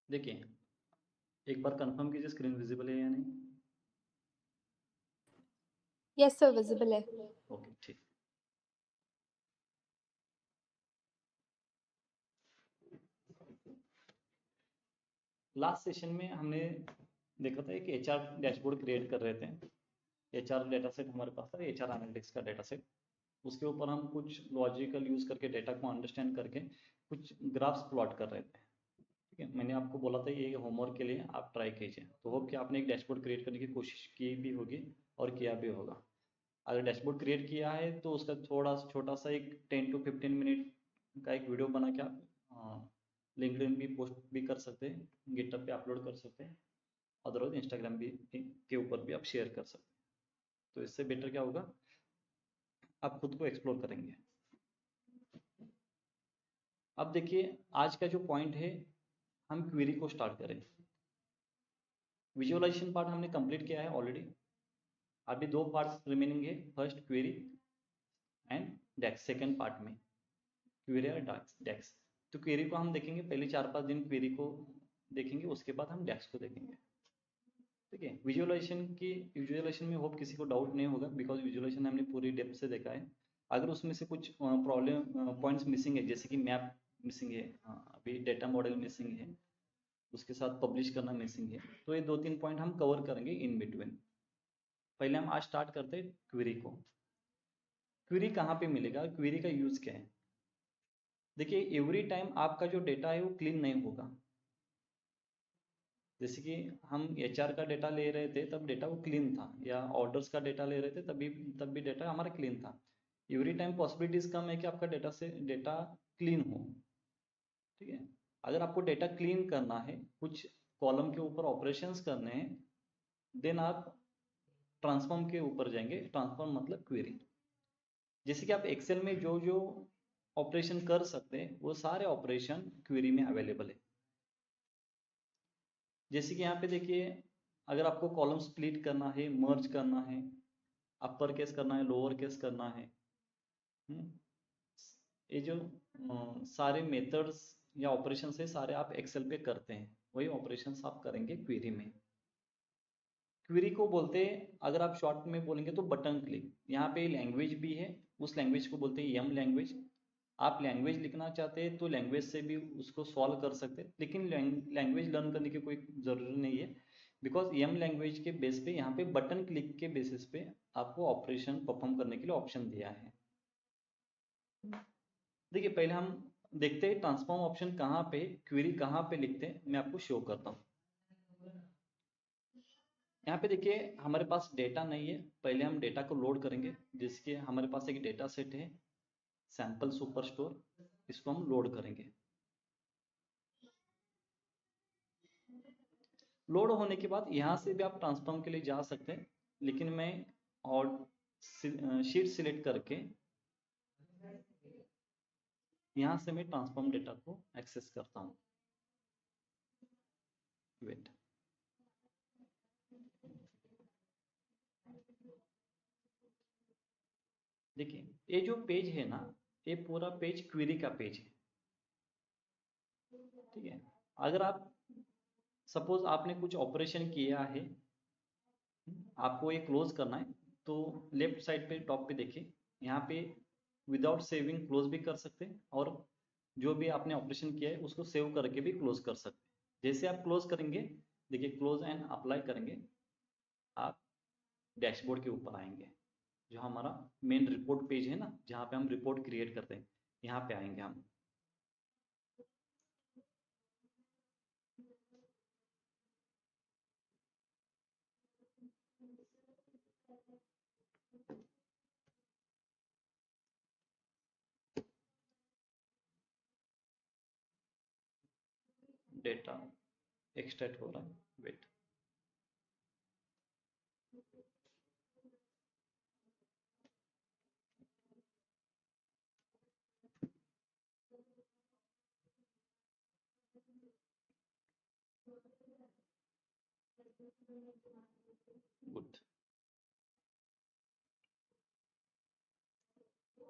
देखिए, एक बार कंफर्म कीजिए स्क्रीन विजिबल है या नहीं। यस सर, विजिबल है। ओके, ठीक। लास्ट सेशन में हमने देखा था एक एचआर डैशबोर्ड क्रिएट कर रहे थे। एचआर डेटा सेट हमारे पास था, एचआर एनालिटिक्स का डेटा सेट। उसके ऊपर हम कुछ लॉजिकल यूज करके डेटा को अंडरस्टैंड करके कुछ ग्राफ्स प्लॉट कर रहे थे। ठीक है, मैंने आपको बोला था ये होमवर्क के लिए आप ट्राई कीजिए। तो होप कि आपने एक डैशबोर्ड क्रिएट करने की कोशिश की भी होगी और किया भी होगा। अगर डैशबोर्ड क्रिएट किया है तो उसका थोड़ा छोटा सा एक 10 to 15 मिनट का एक वीडियो बना के आप लिंक्डइन भी पोस्ट भी कर सकते हैं, गिटहब पे अपलोड कर सकते हैं, अदरवाइज इंस्टाग्राम भी के ऊपर भी आप शेयर कर सकते हैं। तो इससे बेटर क्या होगा, आप खुद को एक्सप्लोर करेंगे। अब देखिए, आज का जो पॉइंट है, हम क्वेरी को स्टार्ट करें। विजुअलाइजेशन पार्ट हमने कंप्लीट किया है ऑलरेडी। अभी दो पार्ट्स रिमेनिंग है, first query and DAX. Second part में क्वेरी और डेक्स। तो क्वेरी को हम देखेंगे, पहले 4-5 दिन क्वेरी को देखेंगे, उसके बाद हम डेक्स को देखेंगे। ठीक है, विजुअलाइजेशन में होप किसी को डाउट नहीं होगा, बिकॉज विजुअलाइजेशन हमने पूरी डेप्थ से देखा है। अगर उसमें से कुछ प्रॉब्लम पॉइंट्स मिसिंग है, जैसे कि मैप मिसिंग है, अभी डेटा मॉडल मिसिंग है, उसके साथ पब्लिश करना मिसिंग है, तो ये 2-3 पॉइंट हम कवर करेंगे इन बिटवीन। पहले हम आज स्टार्ट करते हैं क्वेरी को। क्वेरी कहाँ पे मिलेगा, क्वेरी का यूज क्या है। देखिए, एवरी टाइम आपका जो डेटा है वो क्लीन नहीं होगा। जैसे कि हम एचआर का डेटा ले रहे थे तब डेटा वो क्लीन था, या ऑर्डर्स का डेटा ले रहे थे तब भी डेटा हमारा क्लीन था। एवरी टाइम पॉसिबिलिटीज कम है कि आपका डेटा क्लीन हो। ठीक है, अगर आपको डेटा क्लीन करना है, कुछ कॉलम के ऊपर ऑपरेशंस करने हैं, देन आप ट्रांसफॉर्म के ऊपर जाएंगे। ट्रांसफॉर्म मतलब क्वेरी। जैसे कि आप एक्सेल में जो जो ऑपरेशन कर सकते हैं वो सारे ऑपरेशन क्वेरी में अवेलेबल है। जैसे कि यहाँ पे देखिए, अगर आपको कॉलम स्प्लिट करना है, मर्ज करना है, अपर केस करना है, लोअर केस करना है, हम्म, ये जो सारे मेथड्स या ऑपरेशन है सारे आप एक्सेल पे करते हैं, वही ऑपरेशंस आप करेंगे क्वेरी में। क्वेरी को बोलते हैं, अगर आप शॉर्ट में बोलेंगे तो बटन क्लिक। यहाँ पे लैंग्वेज भी है, उस लैंग्वेज को बोलते हैं यम लैंग्वेज। आप लैंग्वेज लिखना चाहते हैं तो लैंग्वेज से भी उसको सॉल्व कर सकते हैं, लेकिन लैंग्वेज लर्न करने की कोई ज़रूरी नहीं है, बिकॉज यम लैंग्वेज के बेस पे यहाँ पे बटन क्लिक के बेसिस पे आपको ऑपरेशन परफॉर्म करने के लिए ऑप्शन दिया है। देखिए, पहले हम देखते हैं ट्रांसफॉर्म ऑप्शन कहाँ पे, क्वेरी कहाँ पे लिखते हैं, मैं आपको शो करता हूँ। यहाँ पे देखिए, हमारे पास डेटा नहीं है, पहले हम डेटा को लोड करेंगे। जिसके हमारे पास एक डेटा सेट है, सैंपल सुपर स्टोर, इसको हम लोड करेंगे। लोड होने के बाद यहाँ से भी आप ट्रांसफॉर्म के लिए जा सकते हैं, लेकिन मैं और शीट सिलेक्ट करके यहाँ से मैं ट्रांसफॉर्म डेटा को एक्सेस करता हूँ। वेट, देखिए ये जो पेज है ना, ये पूरा पेज क्वेरी का पेज है। ठीक है, अगर आप सपोज आपने कुछ ऑपरेशन किया है, आपको ये क्लोज करना है, तो लेफ्ट साइड पे टॉप पे देखिए, यहाँ पे विदाउट सेविंग क्लोज भी कर सकते हैं, और जो भी आपने ऑपरेशन किया है उसको सेव करके भी क्लोज कर सकते हैं। जैसे आप क्लोज करेंगे, देखिए क्लोज एंड अप्लाई करेंगे, आप डैशबोर्ड के ऊपर आएंगे। जो हमारा मेन रिपोर्ट पेज है ना, जहाँ पे हम रिपोर्ट क्रिएट करते हैं, यहाँ पे आएंगे हम। डेटा एक्सट्रैक्ट हो रहा है, वेट। गुड,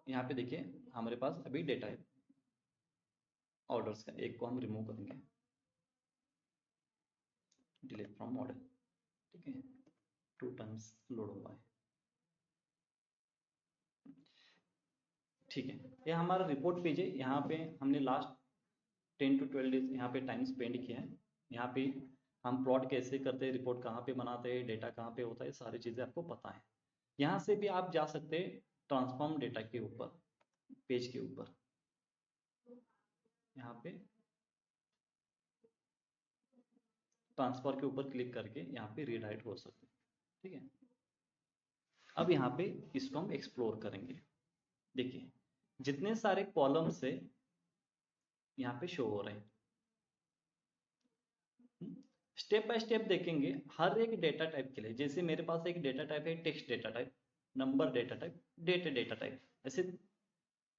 यहाँ पे देखिए हमारे पास अभी डेटा है ऑर्डर्स का, एक को हम रिमूव करेंगे। डिलीट फ्रॉम मॉडल, ठीक है, 2 टाइम्स लोड हुआ है, ठीक है। ये हमारा रिपोर्ट पेज है। यहाँ पे हमने लास्ट 10 to 12 डेज यहाँ पे टाइम स्पेंड किया है। यहाँ पे हम प्लॉट कैसे करते हैं, रिपोर्ट कहाँ पे बनाते हैं, डेटा कहाँ पे होता है, सारी चीज़ें आपको पता है। यहाँ से भी आप जा सकते हैं ट्रांसफॉर्म डेटा के ऊपर, पेज के ऊपर, यहाँ पे ट्रांसफर के ऊपर क्लिक करके यहाँ पे रीडायरेक्ट हो सकते हैं, ठीक है। अब यहाँ पे इसको हम एक्सप्लोर करेंगे। देखिए जितने सारे कॉलम्स है यहाँ पे शो हो रहे हैं, स्टेप बाय स्टेप देखेंगे हर एक डेटा टाइप के लिए। जैसे मेरे पास एक डेटा टाइप है text data type, number data type, date data type, ऐसे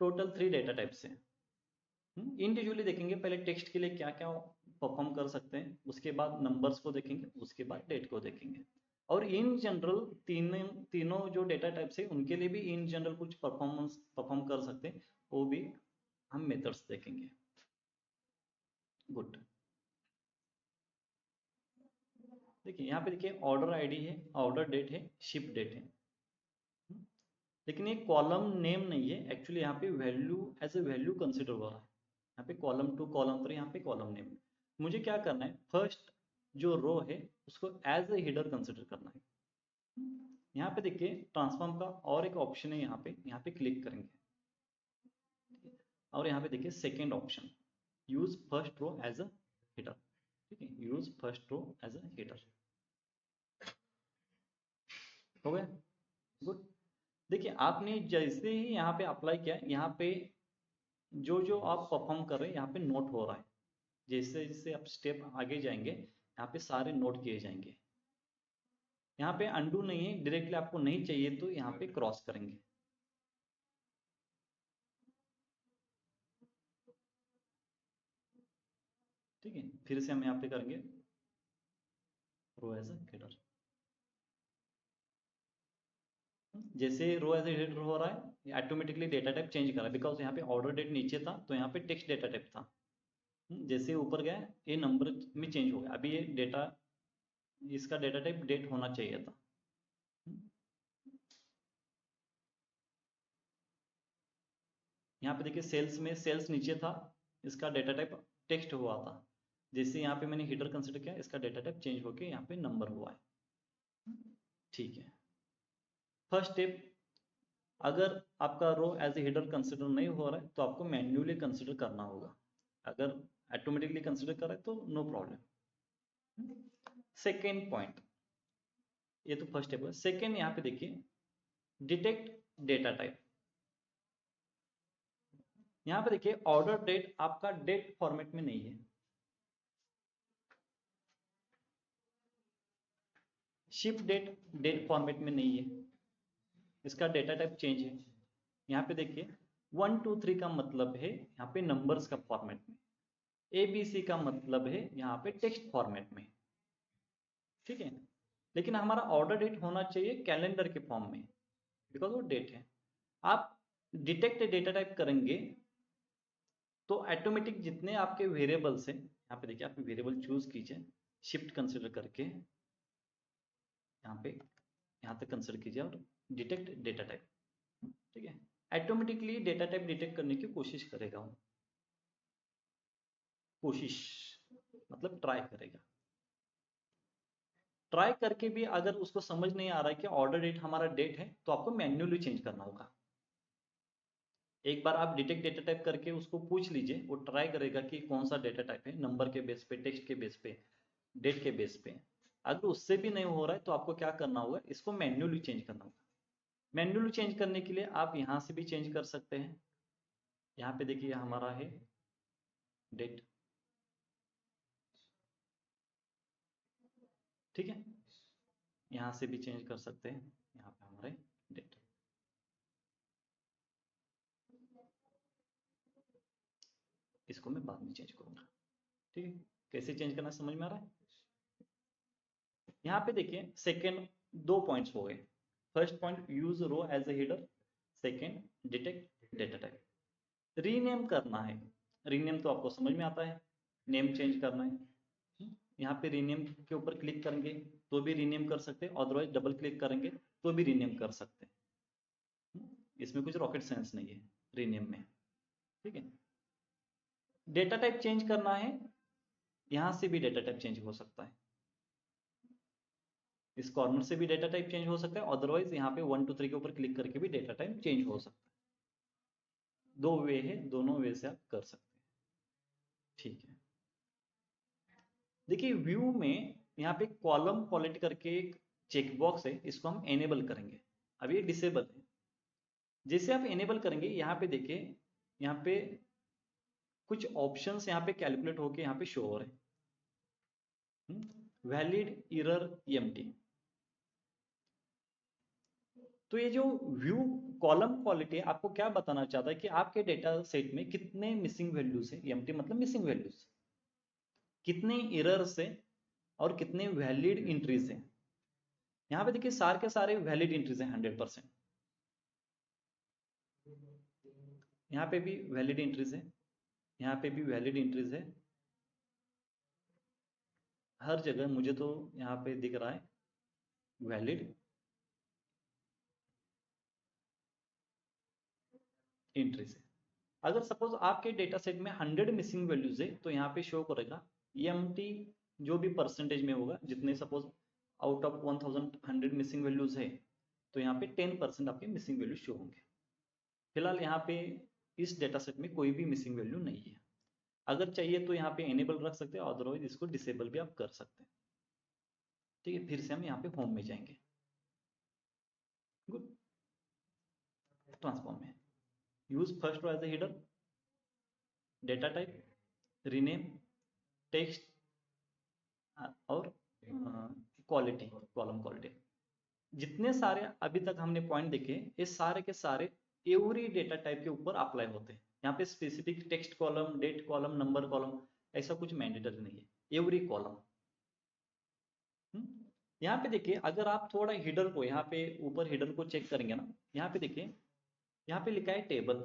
टोटल 3 डेटा टाइप्स हैं। इंडिविजुअली देखेंगे पहले टेक्स्ट के लिए क्या क्या परफॉर्म कर सकते हैं, उसके बाद नंबर्स को देखेंगे, उसके बाद डेट को देखेंगे। और इन जनरल तीनों जो डेटा टाइप्स है उनके लिए भी इन जनरल कुछ परफॉर्म कर सकते हैं, वो भी हम मेथड्स देखेंगे। गुड, देखिए यहाँ पे देखिए ऑर्डर आईडी है, ऑर्डर डेट है, शिप डेट है, लेकिन ये कॉलम नेम नहीं है एक्चुअली। यहाँ पे value as a value consider हो रहा है। यहाँ पे कॉलम 2 कॉलम 3, यहाँ पे कॉलम नेम। मुझे क्या करना है, फर्स्ट जो रो है उसको एज ए हेडर कंसिडर करना है। यहाँ पे देखिए ट्रांसफॉर्म का और एक ऑप्शन है, यहाँ पे क्लिक करेंगे और यहाँ पे देखिए second option, use first row as a header, ठीक है, use first row as a header, हो गया। गुड, देखिए आपने जैसे ही यहाँ पे अप्लाई किया, यहाँ पे जो जो आप परफॉर्म कर रहे हैं यहाँ पे नोट हो रहा है। जैसे जैसे आप स्टेप आगे जाएंगे यहाँ पे सारे नोट किए जाएंगे। यहाँ पे अंडू नहीं है, डायरेक्टली आपको नहीं चाहिए तो यहाँ पे क्रॉस करेंगे, ठीक है। फिर से हम यहाँ पे करेंगे रो एज अ हेडर। जैसे रो एज ए हेडर हो रहा है ऑटोमेटिकली डेटा टाइप चेंज कर रहा है, बिकॉज यहाँ पे ऑर्डर डेट नीचे था तो यहाँ पे टेक्स्ट डेटा टाइप था। जैसे ऊपर गया ये नंबर में चेंज हो गया। अभी ये डेटा, इसका डेटा टाइप डेट होना चाहिए था। यहाँ पे देखिए सेल्स में सेल्स नीचे था, इसका डेटा टाइप टेक्स्ट हुआ था। जैसे यहाँ पे मैंने हेडर कंसिडर किया, इसका डेटा टाइप चेंज होके यहाँ पे नंबर हुआ है, ठीक है। फर्स्ट स्टेप, अगर आपका रो एज ए हेडर कंसिडर नहीं हो रहा है तो आपको मैन्युअली कंसिडर करना होगा। अगर ऑटोमेटिकली कंसिडर कर रहे हैं तो नो प्रॉब्लम। सेकेंड पॉइंट, ये तो फर्स्ट स्टेप है। सेकेंड यहाँ पे देखिए डिटेक्ट डेटा टाइप। यहाँ पे देखिए ऑर्डर डेट आपका डेट फॉर्मेट में नहीं है, शिप डेट डेट फॉर्मेट में नहीं है, इसका डेटा टाइप चेंज है। यहाँ पे देखिए 1 2 3 का मतलब है यहाँ पे नंबर्स का फॉर्मेट में, ABC का मतलब है यहाँ पे टेक्स्ट फॉर्मेट में, ठीक है। लेकिन हमारा ऑर्डर डेट होना चाहिए कैलेंडर के फॉर्म में, बिकॉज वो डेट है। आप डिटेक्ट डेटा टाइप करेंगे तो ऑटोमेटिक जितने आपके वेरिएबल्स हैं, यहाँ पे देखिए आप वेरिएबल चूज कीजिए, शिफ्ट कंसिडर करके यहाँ पे यहाँ तक कंसिडर कीजिए और डिटेक्ट डेटा टाइप, ठीक है। ऑटोमेटिकली डेटा टाइप डिटेक्ट करने की कोशिश करेगा वो, कोशिश मतलब ट्राई करेगा। ट्राई करके भी अगर उसको समझ नहीं आ रहा है कि ऑर्डर डेट हमारा डेट है तो आपको मैन्युअली चेंज करना होगा। एक बार आप डिटेक्ट डेटा टाइप करके उसको पूछ लीजिए, वो ट्राई करेगा कि कौन सा डेटा टाइप है, नंबर के बेस पे, टेक्स्ट के बेस पे, डेट के बेस पे। अगर उससे भी नहीं हो रहा है तो आपको क्या करना होगा, इसको मैन्युअली चेंज करना होगा। मैन्युअली चेंज करने के लिए आप यहाँ से भी चेंज कर सकते हैं। यहाँ पे देखिए हमारा है डेट, ठीक है, यहाँ से भी चेंज कर सकते हैं, यहाँ पे हमारे डेट। इसको मैं बाद में चेंज करूंगा, ठीक है। कैसे चेंज करना समझ में आ रहा है। यहाँ पे देखिए सेकेंड 2 पॉइंट्स हो गए। First point use row as a header, second detect data type. Rename करना है, रीनेम तो आपको समझ में आता है, नेम चेंज करना है। यहाँ पे रीनेम के ऊपर क्लिक करेंगे तो भी रीनेम कर सकते हैं, अदरवाइज डबल क्लिक करेंगे तो भी रीनेम कर सकते हैं। इसमें कुछ रॉकेट साइंस नहीं है रीनेम में, ठीक है। डेटा टाइप चेंज करना है, यहाँ से भी डेटा टाइप चेंज हो सकता है, इस कॉर्नर से भी डेटा टाइप चेंज हो सकता है, अदरवाइज यहाँ पे 1 2 3 के ऊपर क्लिक करके भी डेटा टाइप चेंज हो सकता है। दो वे है, दोनों वे से आप कर सकते हैं, ठीक है। देखिए व्यू में यहाँ पे कॉलम क्वालिटी करके एक चेकबॉक्स है, इसको हम एनेबल करेंगे। अब ये डिसेबल है, जैसे आप एनेबल करेंगे यहाँ पे देखिए, यहाँ पे कुछ ऑप्शंस यहाँ पे कैलकुलेट होके यहाँ पे शो हो रहे हैं। Valid error empty. तो ये जो व्यू कॉलम क्वालिटी आपको क्या बताना चाहता है कि आपके डेटा सेट में कितने मिसिंग वैल्यूज है, एम्प्टी मतलब मिसिंग वैल्यूज, कितने एरर्स है और कितने वैलिड एंट्रीज है। यहाँ पे देखिए सारे के सारे वैलिड एंट्रीज है 100%। यहाँ पे भी वैलिड एंट्रीज है, यहाँ पे भी वैलिड एंट्रीज है, हर जगह मुझे तो यहाँ पे दिख रहा है वैलिड एंट्रीज है। अगर सपोज आपके डेटा सेट में 100 मिसिंग वैल्यूज है तो यहाँ पे शो करेगा EMT जो भी परसेंटेज में होगा, जितने suppose out of 1100 missing values है तो यहाँ पे 10% आपके मिसिंग वैल्यू शो होंगे। फिलहाल यहाँ पे इस डेटा सेट में कोई भी मिसिंग वैल्यू नहीं है। अगर चाहिए तो यहाँ पे एनेबल रख सकते हैं, अदरवाइज इसको डिसेबल भी आप कर सकते हैं, ठीक है। फिर से हम यहाँ पे होम में जाएंगे, गुड। ट्रांसफॉर्म में use first row as a header, data type, rename, text और क्वालिटी, कॉलम क्वालिटी। जितने सारे अभी तक हमने पॉइंट देखे ये सारे के सारे एवरी डेटा टाइप के ऊपर अप्लाई होते हैं। यहाँ पे specific text column, date column, number column ऐसा कुछ मैंडेटरी नहीं है, एवरी कॉलम। यहाँ पे देखिए अगर आप थोड़ा हिडर को यहाँ पे ऊपर हिडर को चेक करेंगे ना, यहाँ पे देखिए यहाँ पे लिखा है टेबल,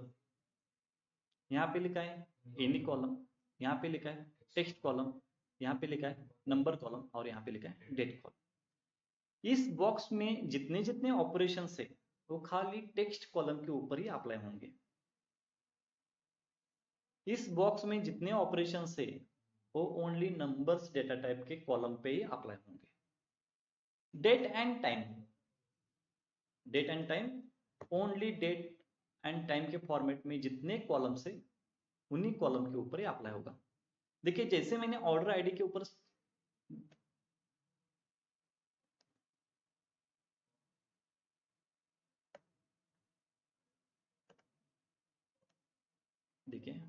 यहाँ पे लिखा है एनी कॉलम, यहाँ पे लिखा है टेक्स्ट कॉलम, यहाँ पे लिखा है नंबर कॉलम और यहाँ पे लिखा है डेट कॉलम। इस बॉक्स में जितने जितने ऑपरेशन है वो खाली टेक्स्ट कॉलम के ऊपर ही अप्लाई होंगे। इस बॉक्स में जितने ऑपरेशन है वो ओनली नंबर्स डेटा टाइप के कॉलम पे ही अप्लाई होंगे। Date and time, date and time only date and time के फॉर्मेट में जितने कॉलम से उन्हीं कॉलम के ऊपर ही अप्लाई होगा। देखिए जैसे मैंने ऑर्डर आईडी के ऊपर देखिए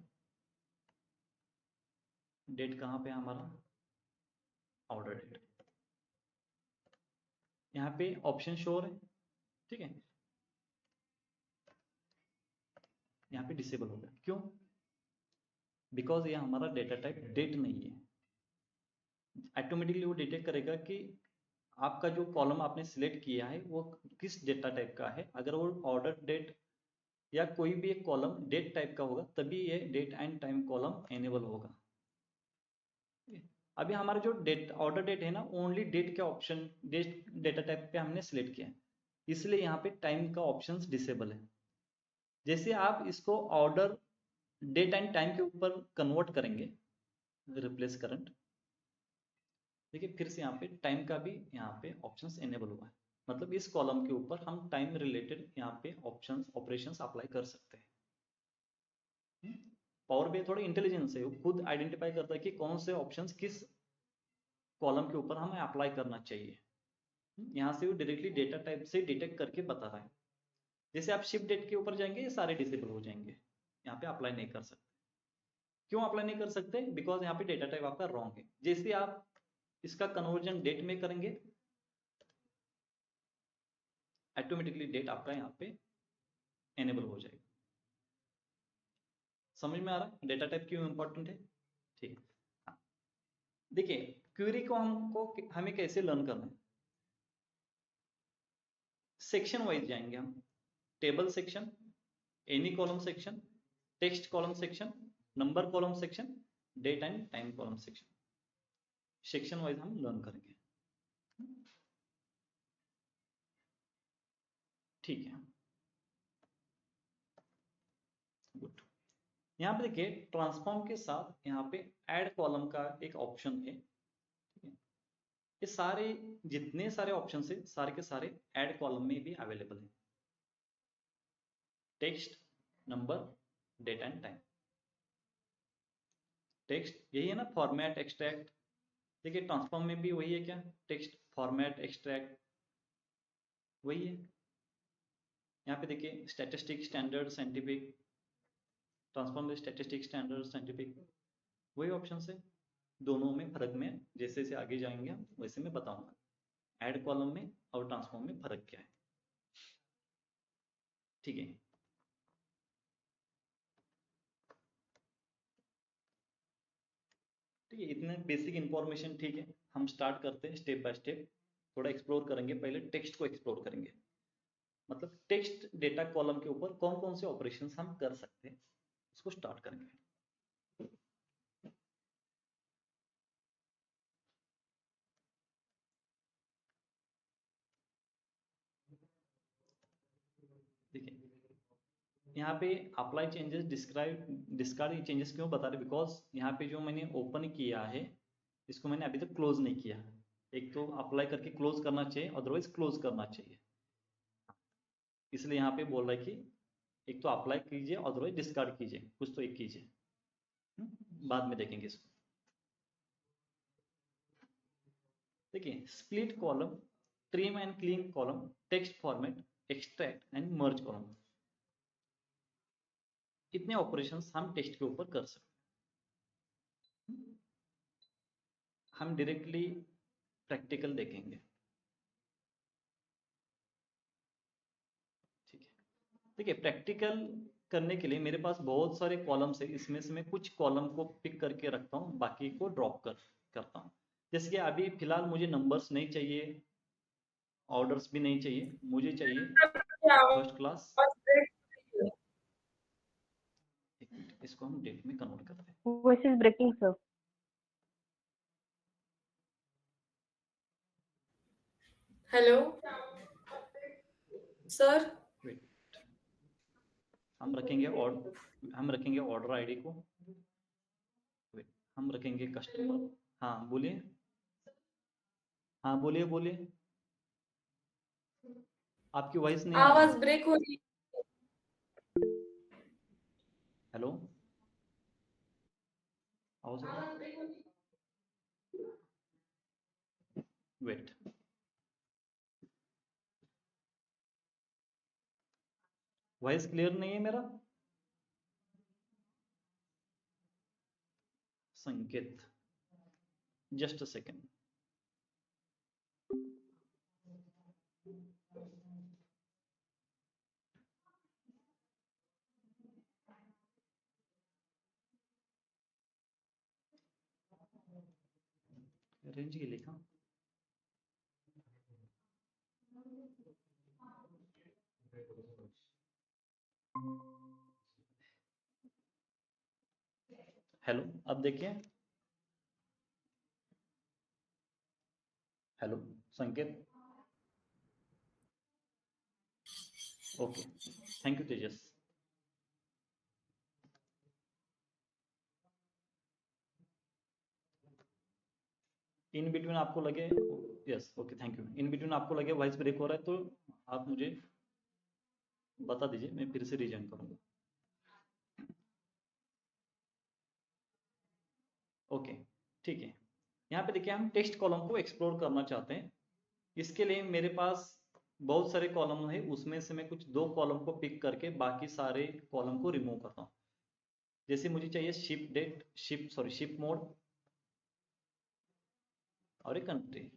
डेट कहाँ पे है हमारा, ऑर्डर डेट, यहाँ पे ऑप्शन शो है, ठीक है। यहाँ पे डिसेबल हो गया, क्यों? बिकॉज ये हमारा डेटा टाइप डेट नहीं है। ऑटोमेटिकली वो डिटेक्ट करेगा कि आपका जो कॉलम आपने सिलेक्ट किया है वो किस डेटा टाइप का है। अगर वो ऑर्डर डेट या कोई भी एक कॉलम डेट टाइप का होगा तभी ये date and time column enable होगा। अभी हमारा जो डेट ऑर्डर डेट है ना, ओनली डेट के ऑप्शन डेट डेटा टाइप पे हमने सिलेक्ट किया है, इसलिए यहाँ पे टाइम का ऑप्शन डिसेबल है। जैसे आप इसको ऑर्डर डेट एंड टाइम के ऊपर कन्वर्ट करेंगे, रिप्लेस करंट, देखिए फिर से यहाँ पे टाइम का भी यहाँ पे ऑप्शंस एनेबल हुआ है, मतलब इस कॉलम के ऊपर हम टाइम रिलेटेड यहाँ पे ऑप्शंस ऑपरेशंस अप्लाई कर सकते हैं। पावर बी थोड़ा इंटेलिजेंस है, वो खुद आइडेंटिफाई करता है कि कौन से ऑप्शंस किस कॉलम के ऊपर हमें अप्लाई करना चाहिए। यहाँ से वो डायरेक्टली डेटा टाइप से डिटेक्ट करके बता रहा है। जैसे आप शिफ्ट डेट के ऊपर जाएंगे ये सारे डिसेबल हो जाएंगे, यहाँ पे अप्लाई नहीं कर सकते। क्यों अप्लाई नहीं कर सकते? बिकॉज यहाँ पे डेटा टाइप आपका रॉन्ग है। जैसे आप इसका कन्वर्जन डेट में करेंगे ऑटोमेटिकली डेट आपका यहाँ पे एनेबल हो जाएगा। समझ में आ रहा है डेटा टाइप क्यों इंपॉर्टेंट है? ठीक। देखिए क्वेरी को हमें कैसे लर्न करना है, सेक्शन वाइज जाएंगे हम, table section, any column section, text column section, number column section, date and time column section. Section wise हम लर्न करेंगे। ठीक है, गुड। यहाँ पे देखिए ट्रांसफॉर्म के साथ यहाँ पे ऐड कॉलम का एक ऑप्शन है। ये सारे जितने सारे ऑप्शन है सारे के सारे ऐड कॉलम में भी अवेलेबल है। Text, number, date and time. Text यही है ना, फॉर्मेट, एक्सट्रैक्ट। देखिए ट्रांसफॉर्म में भी वही है क्या, टेक्स्ट, फॉर्मेट, एक्सट्रैक्ट वही है। यहाँ पे देखिए स्टैटिस्टिक, स्टैंडर्ड, साइंटिफिक। ट्रांसफॉर्म में स्टैटिस्टिक, स्टैंडर्ड, साइंटिफिक वही ऑप्शन है। दोनों में फर्क में जैसे जैसे आगे जाएंगे हम वैसे मैं बताऊंगा ऐड कॉलम में और ट्रांसफॉर्म में फर्क क्या है। ठीक है, ठीक है, इतने बेसिक इंफॉर्मेशन ठीक है। हम स्टार्ट करते हैं स्टेप बाय स्टेप। थोड़ा एक्सप्लोर करेंगे, पहले टेक्स्ट को एक्सप्लोर करेंगे। मतलब टेक्स्ट डेटा कॉलम के ऊपर कौन कौन से ऑपरेशंस हम कर सकते हैं उसको स्टार्ट करेंगे। देखिए यहाँ पे अप्लाई चेंजेस, डिस्कार्ड चेंजेस क्यों बता रहे, बिकॉज यहाँ पे जो मैंने ओपन किया है इसको मैंने अभी तक क्लोज नहीं किया। एक तो अप्लाई करके क्लोज करना चाहिए, अदरवाइज क्लोज करना चाहिए। इसलिए यहाँ पे बोल रहा है कि एक तो अप्लाई कीजिए, अदरवाइज डिस्कार्ड कीजिए, कुछ तो एक कीजिए। बाद में देखेंगे इसको। देखिए split column, trim and clean column, text format, extract and merge column, इतने ऑपरेशंस हम टेक्स्ट के ऊपर कर सकते हैं। हम डायरेक्टली प्रैक्टिकल देखेंगे। ठीक है, देखिए प्रैक्टिकल करने के लिए मेरे पास बहुत सारे कॉलम्स है, इसमें से मैं कुछ कॉलम को पिक करके रखता हूँ, बाकी को ड्रॉप करता हूँ। जैसे कि अभी फिलहाल मुझे नंबर्स नहीं चाहिए, ऑर्डर्स भी नहीं चाहिए, मुझे चाहिए फर्स्ट क्लास। इसको हम डेट में कन्वर्ट करते हैं। Voice is breaking, sir. Hello sir. Wait, हम रखेंगे ऑर्डर आईडी को। वेट, हम रखेंगे कस्टमर। हाँ बोलिए, हाँ बोलिए बोलिए, आपकी वॉइस नहीं आ रही आवाज है। ब्रेक हो रही। हेलो, आवाज आ रही है? वेट, वॉइस क्लियर नहीं है मेरा। संकेत, जस्ट अ सेकेंड। रेंज के लिखा। हेलो, अब देखिए। हेलो संकेत, okay, thank you Tejas. In between आपको लगे, yes okay thank you, in between आपको लगे वॉइस ब्रेक हो रहा है तो आप मुझे बता दीजिए, मैं फिर से रीजॉइन करूंगा। ओके, ठीक है। यहाँ पे देखिए हम टेक्स्ट कॉलम को एक्सप्लोर करना चाहते हैं। इसके लिए मेरे पास बहुत सारे कॉलम है, उसमें से मैं कुछ दो कॉलम को पिक करके बाकी सारे कॉलम को रिमूव करता हूँ। जैसे मुझे चाहिए शिप डेट, शिप मोड और एक कंट्री।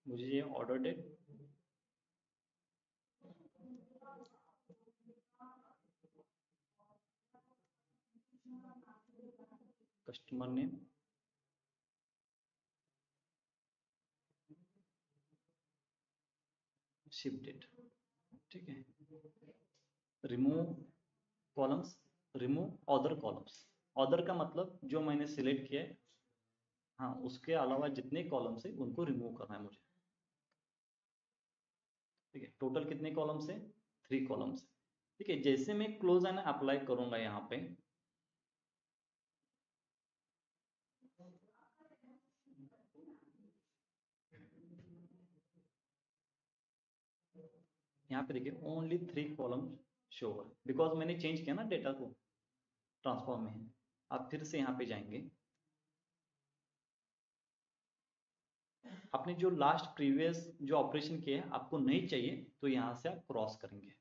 मुझे ये order date, customer name, ship date, ठीक है। Remove columns, remove other columns. Other का मतलब जो मैंने सिलेक्ट किया है, हाँ, उसके अलावा जितने कॉलम्स है उनको रिमूव करना है मुझे, ठीक है। टोटल कितने कॉलम्स है? 3 कॉलम्स है, ठीक है। जैसे मैं क्लोज एंड अप्लाई करूंगा यहाँ पे, यहाँ पे देखिए ओनली 3 कॉलम शो हो रहा है, बिकॉज मैंने चेंज किया ना डेटा को, ट्रांसफॉर्म में। आप फिर से यहाँ पे जाएंगे, आपने जो लास्ट प्रीवियस जो ऑपरेशन किया है आपको नहीं चाहिए, तो यहाँ से आप क्रॉस करेंगे,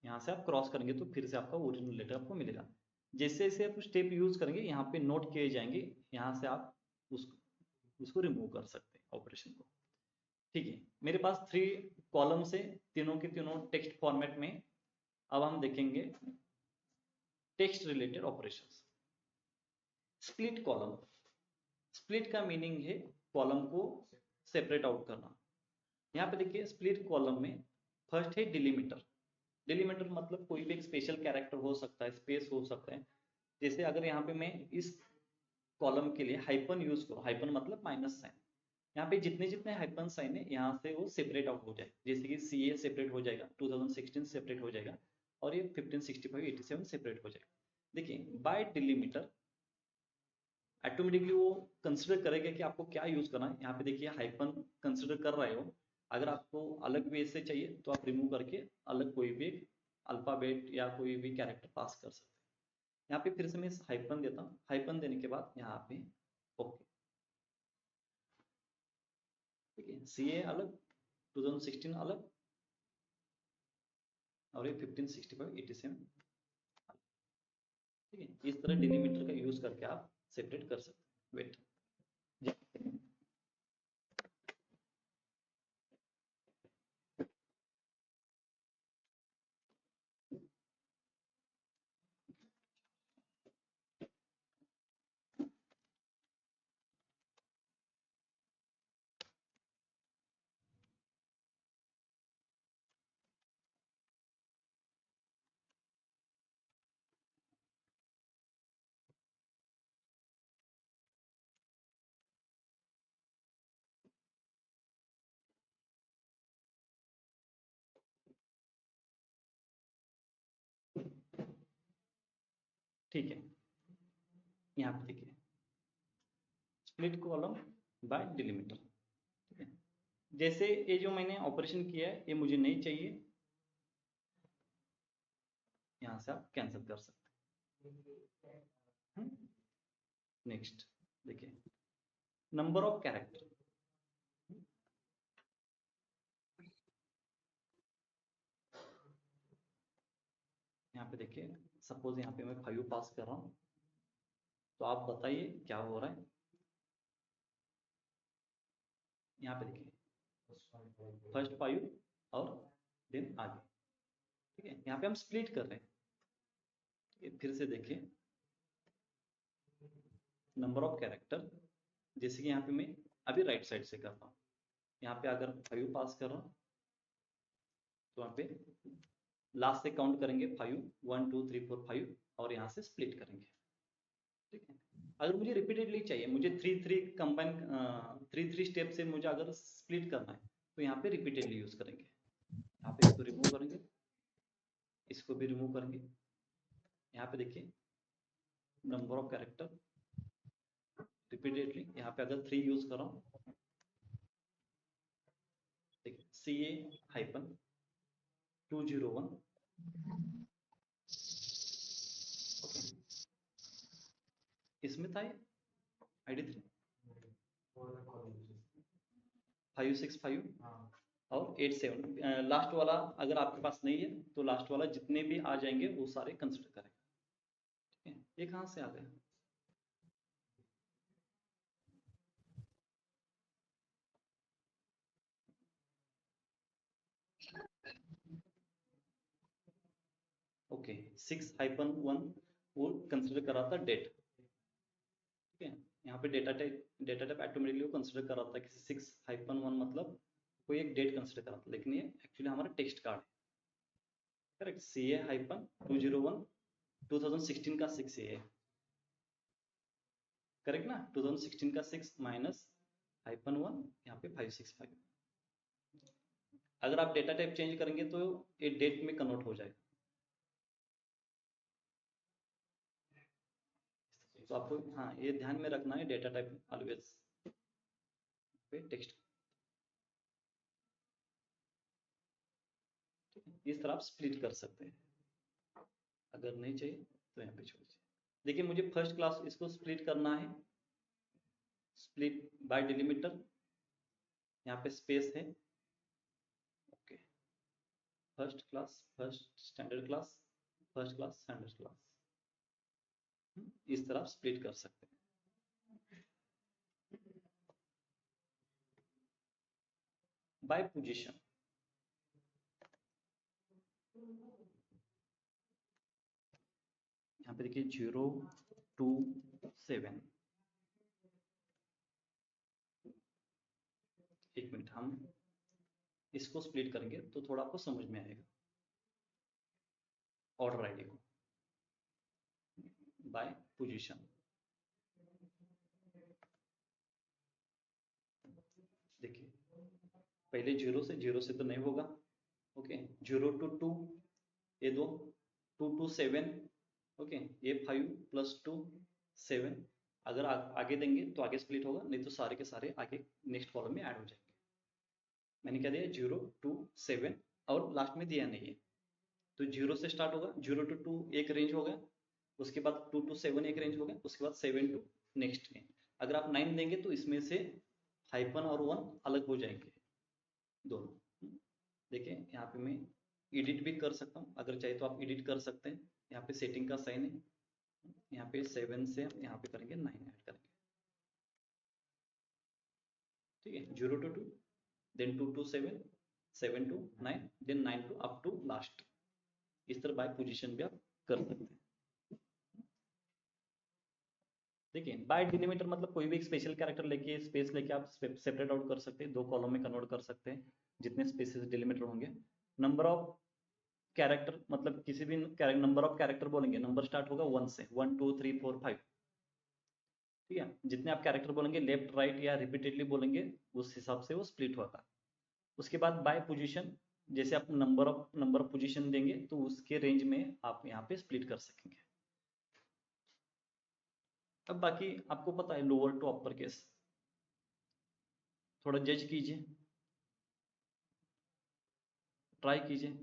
यहाँ से आप क्रॉस करेंगे तो फिर से आपका ओरिजिनल लेटर आपको मिलेगा। जैसे जैसे आप स्टेप यूज करेंगे यहाँ पे नोट किए जाएंगे, यहाँ से आप उसको रिमूव कर सकते हैं ऑपरेशन को, ठीक है। मेरे पास 3 कॉलम से तीनों के तीनों टेक्स्ट फॉर्मेट में। अब हम देखेंगे text related operations. Split column, split का मीनिंग है कॉलम को सेपरेट आउट करना। यहाँ पे देखिए स्प्लिट कॉलम में फर्स्ट है डिलीमीटर। डिलीमीटर मतलब कोई भी एक स्पेशल कैरेक्टर हो सकता है, स्पेस हो सकता है। जैसे अगर यहाँ पे मैं इस कॉलम के लिए हाइपन यूज करूँ, हाइपन मतलब माइनस साइन, यहाँ पे जितने जितने हाइपन साइन है यहाँ से वो सेपरेट आउट हो जाए। जैसे कि CA सेपरेट हो जाएगा, 2016 सेपरेट हो जाएगा, और ये 1565 87 सेपरेट हो जाएगा। देखिए बाय डिलीमीटर ऑटोमेटिकली वो कंसिडर करेगा कि आपको क्या यूज करना है। यहाँ पे देखिए हाइपन कंसिडर कर रहे हो, अगर आपको अलग वे से चाहिए तो आप रिमूव करके अलग कोई भी अल्फाबेट या कोई भी कैरेक्टर पास कर सकते हैं। यहाँ पे फिर से मैं हाइपन देता हूँ, हाइपन देने के बाद यहाँ पे ओके, ठीक है। CA अलग, 2016 अलग, और ये 1565 87, ठीक है। इस तरह डिलीमीटर का यूज करके आप सेपरेट कर सकते हैं। वेट, ठीक है। यहाँ पे देखिए स्प्लिट कॉलम बाय डिलीमीटर, ठीक है। जैसे ये जो मैंने ऑपरेशन किया है ये मुझे नहीं चाहिए, यहाँ से आप कैंसिल कर सकते हैं। नेक्स्ट देखिए नंबर ऑफ कैरेक्टर, यहाँ पे देखिए सपोज यहाँ पे मैं 5 पास कर रहा हूँ, तो आप बताइए क्या हो रहा है। यहाँ पे देखिए फर्स्ट 5 और देन आगे, ठीक है। यहाँ पे हम स्प्लिट कर रहे हैं, ठीक है। फिर से देखिए नंबर ऑफ कैरेक्टर, जैसे कि यहाँ पे मैं अभी राइट साइड से कर रहा हूँ, यहाँ पे अगर 5 पास कर रहा हूँ तो यहाँ पे लास्ट से काउंट करेंगे 5, 1 2 3 4 5, और यहाँ से स्प्लिट करेंगे, ठीक है। अगर मुझे रिपीटेडली चाहिए, मुझे 3 कंबाइन 3 स्टेप से मुझे अगर स्प्लिट करना है, तो यहाँ पे रिपीटेडली यूज करेंगे। यहाँ पे इसको रिमूव करेंगे, इसको भी रिमूव करेंगे। यहाँ पे देखिए नंबर ऑफ कैरेक्टर रिपीटेडली, यहाँ पे अगर 3 यूज कर रहा हूँ, देखिए CA हाइपन 201, ओके। इसमें था ID3 565 और 87, लास्ट वाला अगर आपके पास नहीं है तो लास्ट वाला जितने भी आ जाएंगे वो सारे कंसिडर करें, ठीक है। ये कहाँ से आ गया? ओके 6-1 वो कंसिडर कर रहा था डेट, ठीक है। यहाँ पे डेटा टाइप ऑटोमेटिकली वो कंसिडर कर रहा था कि 6-1 मतलब कोई एक डेट कंसिडर कर रहा था, लेकिन ये एक्चुअली हमारा टेक्स्ट कार्ड है, करेक्ट। CA-201 2016 का 6 है, करेक्ट ना। 2016 का 6 माइनस -1 यहाँ पे 565। अगर आप डेटा टाइप चेंज करेंगे तो ये डेट में कन्वर्ट हो जाएगा। तो आपको हाँ ये ध्यान में रखना है, डेटा टाइप ऑलवेज पे टेक्स्ट, ठीक है। इस तरह आप स्प्लिट कर सकते हैं, अगर नहीं चाहिए तो यहाँ पे छोड़ दीजिए। देखिए मुझे फर्स्ट क्लास इसको स्प्लिट करना है, स्प्लिट बाय डिलीमीटर, यहाँ पे स्पेस है, okay. First class, first standard class, first class standard class, इस तरह स्प्लिट कर सकते हैं। बाय पोजीशन, यहाँ पे देखिए 0 2 7, एक मिनट, हम इसको स्प्लिट करेंगे तो थोड़ा आपको समझ में आएगा ऑर्डर आईडी को। बाय पोजीशन, देखिए पहले 0 से तो नहीं होगा, ओके। 0 to 2 ये 2, 2 to 7, ओके। ये 5 + 2 7, अगर आगे देंगे तो आगे स्प्लिट होगा, नहीं तो सारे के सारे आगे नेक्स्ट कॉलम में ऐड हो जाएंगे। मैंने क्या दिया 0 to 7 और लास्ट में दिया नहीं है, तो 0 से स्टार्ट होगा, 0 to 2 एक रेंज हो गया, उसके बाद 2 to 7 एक रेंज हो गया, उसके बाद 7 to नेक्स्ट में। अगर आप 9 देंगे तो इसमें से हाइपन और 1 अलग हो जाएंगे दोनों। देखिए यहाँ पे मैं एडिट भी कर सकता हूँ, अगर चाहे तो आप एडिट कर सकते हैं। यहाँ पे सेटिंग का साइन है, यहाँ पे 7 से यहाँ पे करेंगे 9 ऐड करेंगे, ठीक है। 0 to 2, then 2 to 7, 7 to 9, then 9 to up to last. इस तरह बाय पोजीशन भी आप कर सकते हैं। देखिए बाय डिलीमीटर मतलब कोई भी एक स्पेशल कैरेक्टर लेके स्पेस लेके आप सेपरेट आउट कर सकते हैं, दो कॉलम में कन्वर्ट कर सकते हैं जितने स्पेसेस डिलीमीटर होंगे। नंबर ऑफ कैरेक्टर मतलब किसी भी नंबर ऑफ कैरेक्टर बोलेंगे, नंबर स्टार्ट होगा 1 से, 1 2 3 4 5, ठीक है। जितने आप कैरेक्टर बोलेंगे लेफ्ट राइट या रिपीटेडली बोलेंगे उस हिसाब से वो स्प्लिट होगा। उसके बाद बाय पोजीशन, जैसे आप नंबर ऑफ पोजीशन देंगे तो उसके रेंज में आप यहाँ पे स्प्लिट कर सकेंगे। अब बाकी आपको पता है लोअर टू अपर केस, थोड़ा जज कीजिए, ट्राई कीजिए।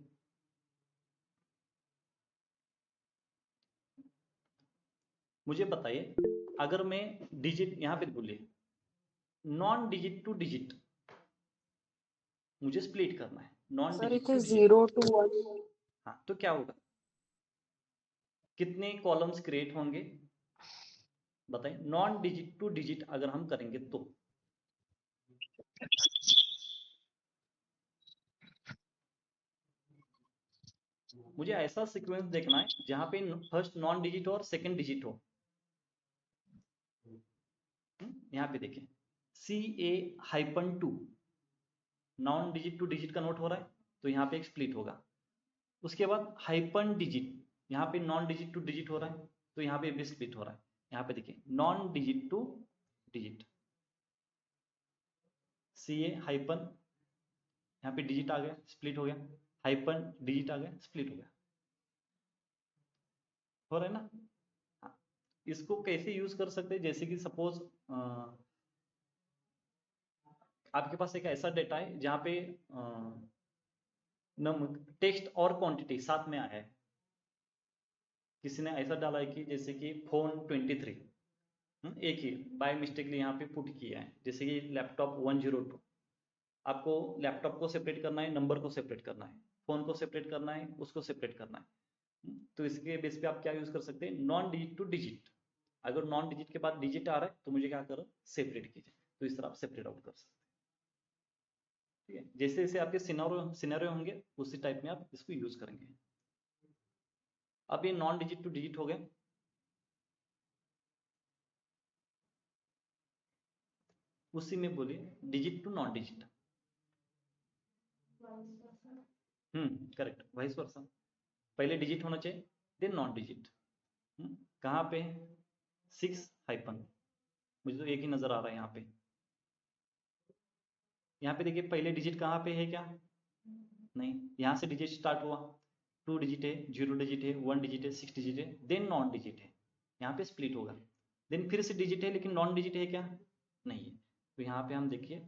मुझे बताइए अगर मैं डिजिट यहाँ पे बोलिए नॉन डिजिट टू डिजिट मुझे स्प्लिट करना है, non Sir, digit it to is digit, 0 to 1. हाँ तो क्या होगा, कितने कॉलम्स क्रिएट होंगे बताइए। नॉन डिजिट टू डिजिट अगर हम करेंगे तो मुझे ऐसा सीक्वेंस देखना है जहां पे फर्स्ट नॉन डिजिट हो और सेकंड डिजिट हो। यहाँ पे देखिए CA-2 non digit to digit convert हो रहा है, तो यहाँ पे एक स्प्लिट होगा। उसके बाद हाइपन डिजिट, यहाँ पे नॉन डिजिट टू डिजिट हो रहा है, तो यहाँ पे भी स्प्लिट हो रहा है। यहाँ पे देखिए non digit to digit, CA hyphen, यहाँ पे डिजिट आ गया स्प्लिट हो गया, हाइपन डिजिट आ गया स्प्लिट हो गया, हो रहा है ना। हाँ, इसको कैसे यूज कर सकते हैं, जैसे कि सपोज आपके पास एक ऐसा डेटा है जहाँ पे टेक्स्ट और क्वांटिटी साथ में आया है। किसी ने ऐसा डाला है कि जैसे कि फोन 23, एक ही बाय मिस्टेकली यहाँ पे पुट किया है, जैसे कि लैपटॉप 102। आपको लैपटॉप को सेपरेट करना है, नंबर को सेपरेट करना है, फोन को सेपरेट करना है, उसको सेपरेट करना है। तो इसके बेस पे आप क्या यूज कर सकते हैं, नॉन डिजिट टू डिजिट। अगर नॉन डिजिट के बाद डिजिट आ रहा है तो मुझे क्या करो, सेपरेट कीजिए। तो इस तरह आप सेपरेट आउट कर सकते हैं, ठीक है। जैसे जैसे आपके सिनेरियो होंगे उसी टाइप में आप इसको यूज करेंगे। अब ये नॉन डिजिट टू डिजिट हो गया, उसी में बोलिए digit to non digit. Correct, vice versa. पहले डिजिट होना चाहिए देन नॉन डिजिट। कहाँ पे 6 हाइपन, मुझे तो एक ही नजर आ रहा है यहाँ पे। यहाँ पे देखिए पहले डिजिट कहाँ पे है क्या, नहीं, यहाँ से डिजिट स्टार्ट हुआ, 2 डिजिट है, 0 डिजिट है, 1 डिजिट है, 6 डिजिट है, देन नॉन डिजिट है, यहाँ पे स्प्लिट होगा। देन फिर से डिजिट है लेकिन नॉन डिजिट है क्या, नहीं है। तो यहाँ पे हम देखिए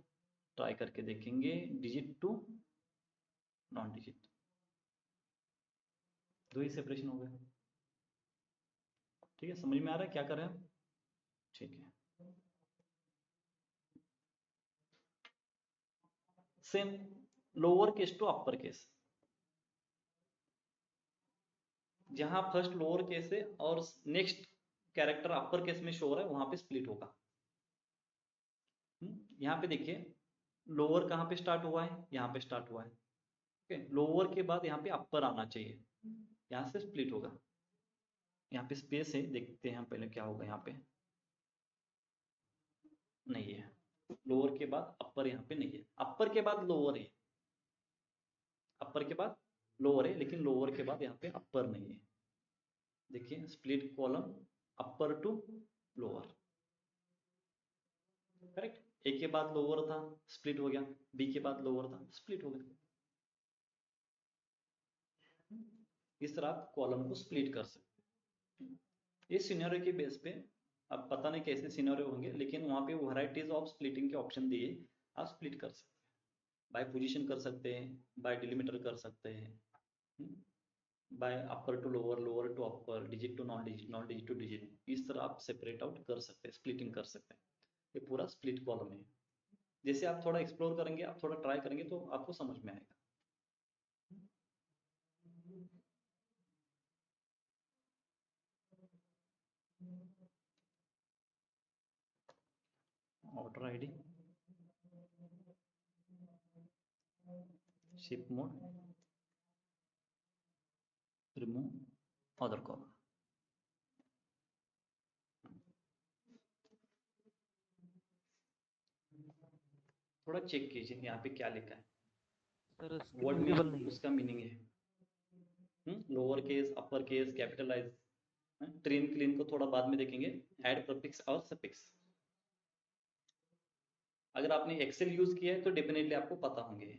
ट्राई करके देखेंगे, डिजिट टू नॉन डिजिट, 2 ही सेपरेशन हो गया। ठीक है, समझ में आ रहा है क्या कर रहे हैं हम? ठीक है, same lower case to upper case, जहां फर्स्ट लोअर केस है और नेक्स्ट कैरेक्टर अपर केस में शो हो रहा है, वहां पे स्प्लिट होगा। यहाँ पे देखिए लोअर कहाँ पे स्टार्ट हुआ है, यहाँ पे स्टार्ट हुआ है। ओके, लोअर के बाद यहाँ पे अपर आना चाहिए, यहाँ से स्प्लिट होगा। यहाँ पे स्पेस है, देखते हैं हम पहले क्या होगा। यहाँ पे नहीं है, लोअर के बाद अपर यहाँ पे नहीं है, अपर के बाद लोअर है, अपर के बाद लोअर है, लेकिन लोअर के बाद यहाँ पे अपर नहीं है। देखिए split column, upper to lower, correct. A के बाद लोअर था, स्प्लिट हो गया, बी के बाद लोअर था, स्प्लिट हो गया। इस तरह आप कॉलम को स्प्लिट कर सकते हैं। ये सिनेरियो के बेस पे, अब पता नहीं कैसे सिनेरियो होंगे, लेकिन वहां पे वैरायटीज ऑफ स्प्लिटिंग के ऑप्शन दिए, आप स्प्लिट कर सकते हैं। बाय पोजीशन कर सकते हैं, बाय डिलीमीटर कर सकते हैं, by upper to lower, lower to upper, digit to non digit, non digit to digit, इस तरह आप सेपरेट आउट कर सकते हैं, स्प्लिटिंग कर सकते हैं। ये पूरा स्प्लिट कॉलम है। जैसे आप थोड़ा एक्सप्लोर करेंगे, आप थोड़ा ट्राई करेंगे तो आपको समझ में आएगा। Order ID, ship mode, remove other column. थोड़ा चेक कीजिए यहाँ पे क्या लिखा है, सर वर्ड स्क्रीन विजिबल में नहीं है। उसका मीनिंग है। Lower case, upper case, capitalize, trim clean को थोड़ा बाद में देखेंगे, ऐड प्रीफिक्स और सफिक्स। अगर आपने एक्सेल यूज किया है तो डेफिनेटली आपको पता होंगे।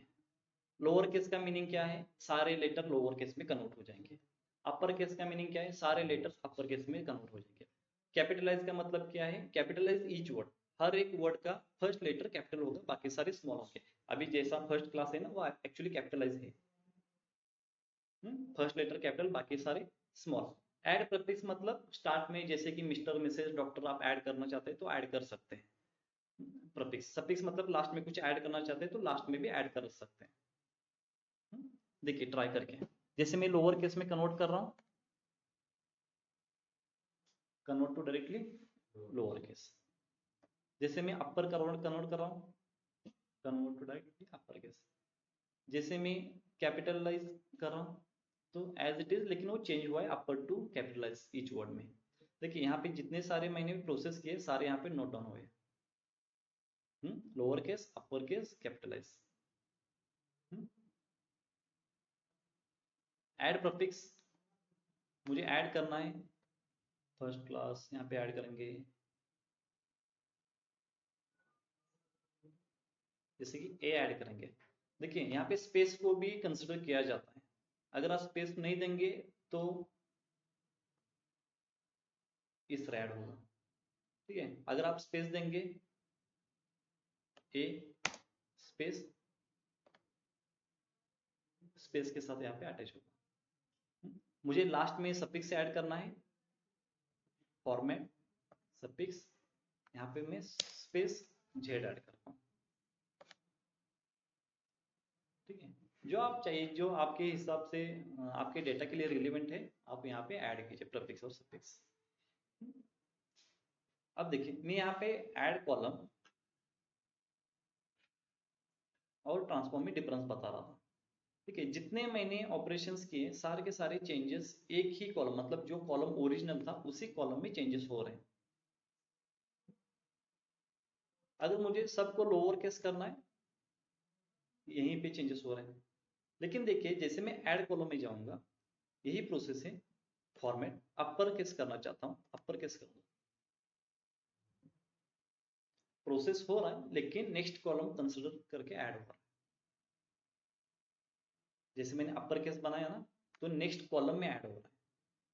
लोअर केस का मीनिंग क्या है, सारे लेटर लोअर केस में कन्वर्ट हो जाएंगे। अपर केस का मीनिंग क्या है, सारे लेटर्स अपर केस में कन्वर्ट हो जाएंगे। कैपिटलाइज का मतलब क्या है, कैपिटलाइज ईच वर्ड, हर एक वर्ड का फर्स्ट लेटर कैपिटल होगा, बाकी सारे स्मॉल होंगे। अभी जैसा फर्स्ट क्लास है ना, वो एक्चुअली कैपिटलाइज है। फर्स्ट लेटर कैपिटल, बाकी सारे स्मॉल। ऐड प्रीफिक्स मतलब स्टार्ट में जैसे कि मिस्टर, मिसेज, डॉक्टर आप ऐड करना चाहते हैं तो ऐड कर सकते हैं। प्रीफिक्स, सफिक्स मतलब लास्ट में कुछ ऐड करना चाहते हैं तो लास्ट में भी ऐड कर सकते हैं। देखिए ट्राई करके, जैसे मैं लोअर केस में कन्वर्ट कर रहा हूं, convert to directly lower case. जैसे मैं अपर कन्वर्ट कर रहा हूं, convert to directly upper case. जैसे मैं कैपिटलाइज कर रहा हूं तो एज इट इज, लेकिन वो चेंज हुआ है upper to capitalize each word में। देखिए यहाँ पे जितने सारे मैंने प्रोसेस किए, सारे यहाँ पे नोट डाउन हुए। Lower case, upper case, capitalize. Add prefix, मुझे ऐड करना है, फर्स्ट क्लास यहाँ पे ऐड करेंगे, जैसे कि ए ऐड करेंगे। देखिए यहाँ पे स्पेस को भी कंसिडर किया जाता है, अगर आप स्पेस नहीं देंगे तो इस तरह ऐड होगा। ठीक है, अगर आप स्पेस देंगे, ए स्पेस, स्पेस के साथ यहाँ पे अटैच होगा। मुझे लास्ट में सफिक्स ऐड करना है, फॉर्मेट सफिक्स, यहाँ पे मैं स्पेस जेड ऐड करता हूँ। ठीक है, जो आप चाहिए, जो आपके हिसाब से आपके डेटा के लिए रिलेवेंट है, आप यहाँ पे ऐड कीजिए प्रीफिक्स और सफिक्स। अब देखिए मैं यहाँ पे ऐड कॉलम और ट्रांसफॉर्म में डिफरेंस बता रहा था। ठीक है, जितने मैंने ऑपरेशंस किए सारे के सारे चेंजेस एक ही कॉलम, मतलब जो कॉलम ओरिजिनल था उसी कॉलम में चेंजेस हो रहे हैं। अगर मुझे सबको लोअर केस करना है, यहीं पे चेंजेस हो रहे हैं। लेकिन देखिए जैसे मैं ऐड कॉलम में जाऊंगा, यही प्रोसेस है, फॉर्मेट अपर केस करना चाहता हूँ, अपर केस कर दूं, प्रोसेस हो रहा है लेकिन नेक्स्ट कॉलम कंसिडर करके ऐड हो रहा है। जैसे मैंने अपर केस बनाया ना, तो नेक्स्ट कॉलम में ऐड हो रहा है।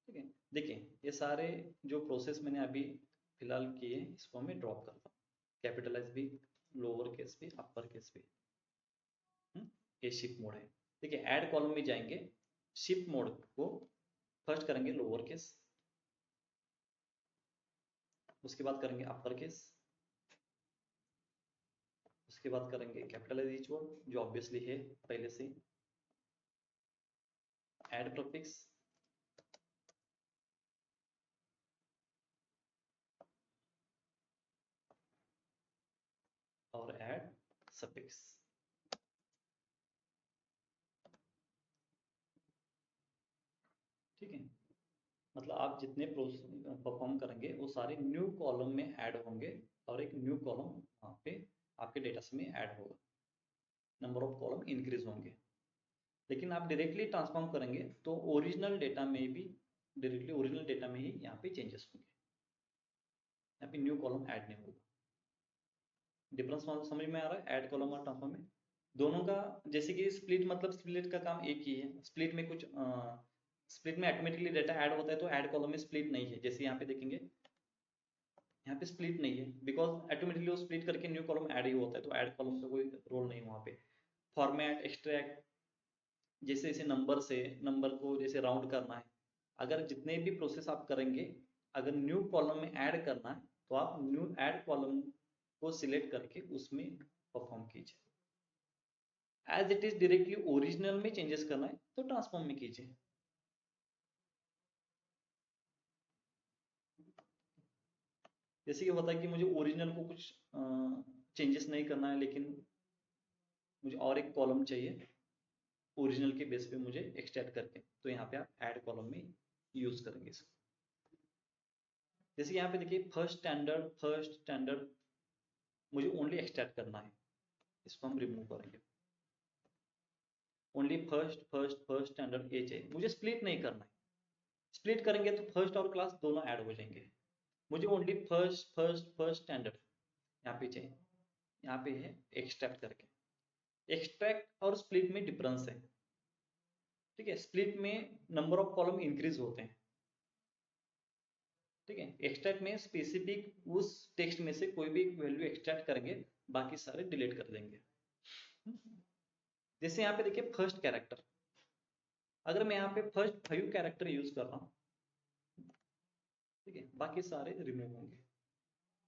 ठीक है, देखिए ये सारे जो प्रोसेस मैंने अभी फिलहाल किए इसको मैं ड्रॉप करता हूँ, कैपिटलाइज भी, लोअर केस भी, अपर केस भी। ये शिफ्ट मोड है। देखिए ऐड कॉलम में जाएंगे, शिफ्ट मोड को फर्स्ट करेंगे लोअर केस, उसके बाद करेंगे अपर केस, उसके बाद करेंगे कैपिटलाइज ईच वर्ड जो ऑब्वियसली है पहले से, ऐड प्रीफिक्स, और ऐड सफिक्स। ठीक है, मतलब आप जितने परफॉर्म करेंगे वो सारे न्यू कॉलम में ऐड होंगे और एक न्यू कॉलम वहाँ पे आपके डेटा से में ऐड होगा, नंबर ऑफ कॉलम इंक्रीज होंगे। लेकिन आप डायरेक्टली ट्रांसफॉर्म करेंगे तो ओरिजिनल डेटा में भी, डायरेक्टली ओरिजिनल डेटा में ही यहाँ पे चेंजेस होंगे, यहाँ पे न्यू कॉलम ऐड नहीं होगा। डिफरेंस समझ में आ रहा है ऐड कॉलम और ट्रांसफॉर्म में? दोनों का, जैसे कि स्प्लिट, मतलब स्प्लिट का काम एक ही है। स्प्लिट में कुछ स्प्लिट में ऑटोमेटिकली डेटा ऐड होता है, तो ऐड कॉलम में स्प्लिट नहीं है। जैसे यहाँ पे देखेंगे, यहाँ पे स्प्लिट नहीं है बिकॉज ऑटोमेटिकली वो स्प्लिट करके न्यू कॉलम ऐड ही होता है, तो ऐड कॉलम का कोई रोल नहीं वहाँ पे। फॉर्मेट, एक्सट्रैक्ट, जैसे जैसे नंबर से नंबर को जैसे राउंड करना है, अगर जितने भी प्रोसेस आप करेंगे, अगर न्यू कॉलम में ऐड करना है तो आप न्यू ऐड कॉलम को सिलेक्ट करके उसमें परफॉर्म कीजिए। As it is directly original में चेंजेस करना है तो ट्रांसफॉर्म में कीजिए। जैसे कि होता है कि मुझे ओरिजिनल को कुछ चेंजेस नहीं करना है, लेकिन मुझे और एक कॉलम चाहिए ओरिजिनल के बेस पे मुझे एक्सट्रैक्ट करके, तो यहाँ पे आप ऐड कॉलम में यूज करेंगे इसको। जैसे यहाँ पे देखिए फर्स्ट स्टैंडर्ड मुझे ओनली एक्सट्रैक्ट करना है, इसको हम रिमूव करेंगे। ओनली फर्स्ट स्टैंडर्ड ए चाहिए, मुझे स्प्लिट नहीं करना है। स्प्लिट करेंगे तो फर्स्ट और क्लास दोनों ऐड हो जाएंगे। मुझे ओनली फर्स्ट स्टैंडर्ड यहाँ पे चाहिए, यहाँ पे है एक्सट्रैक्ट करके। एक्सट्रैक्ट और स्प्लिट में डिफरेंस है। ठीक है, स्प्लिट में नंबर ऑफ कॉलम इंक्रीज होते हैं। ठीक है, एक्सट्रैक्ट में स्पेसिफिक उस टेक्स्ट में से कोई भी वैल्यू एक्सट्रैक्ट करेंगे, बाकी सारे डिलीट कर देंगे। जैसे यहाँ पे देखिए फर्स्ट कैरेक्टर, अगर मैं यहाँ पे फर्स्ट 5 कैरेक्टर यूज कर रहा हूँ, ठीक है, बाकी सारे रिमूव होंगे,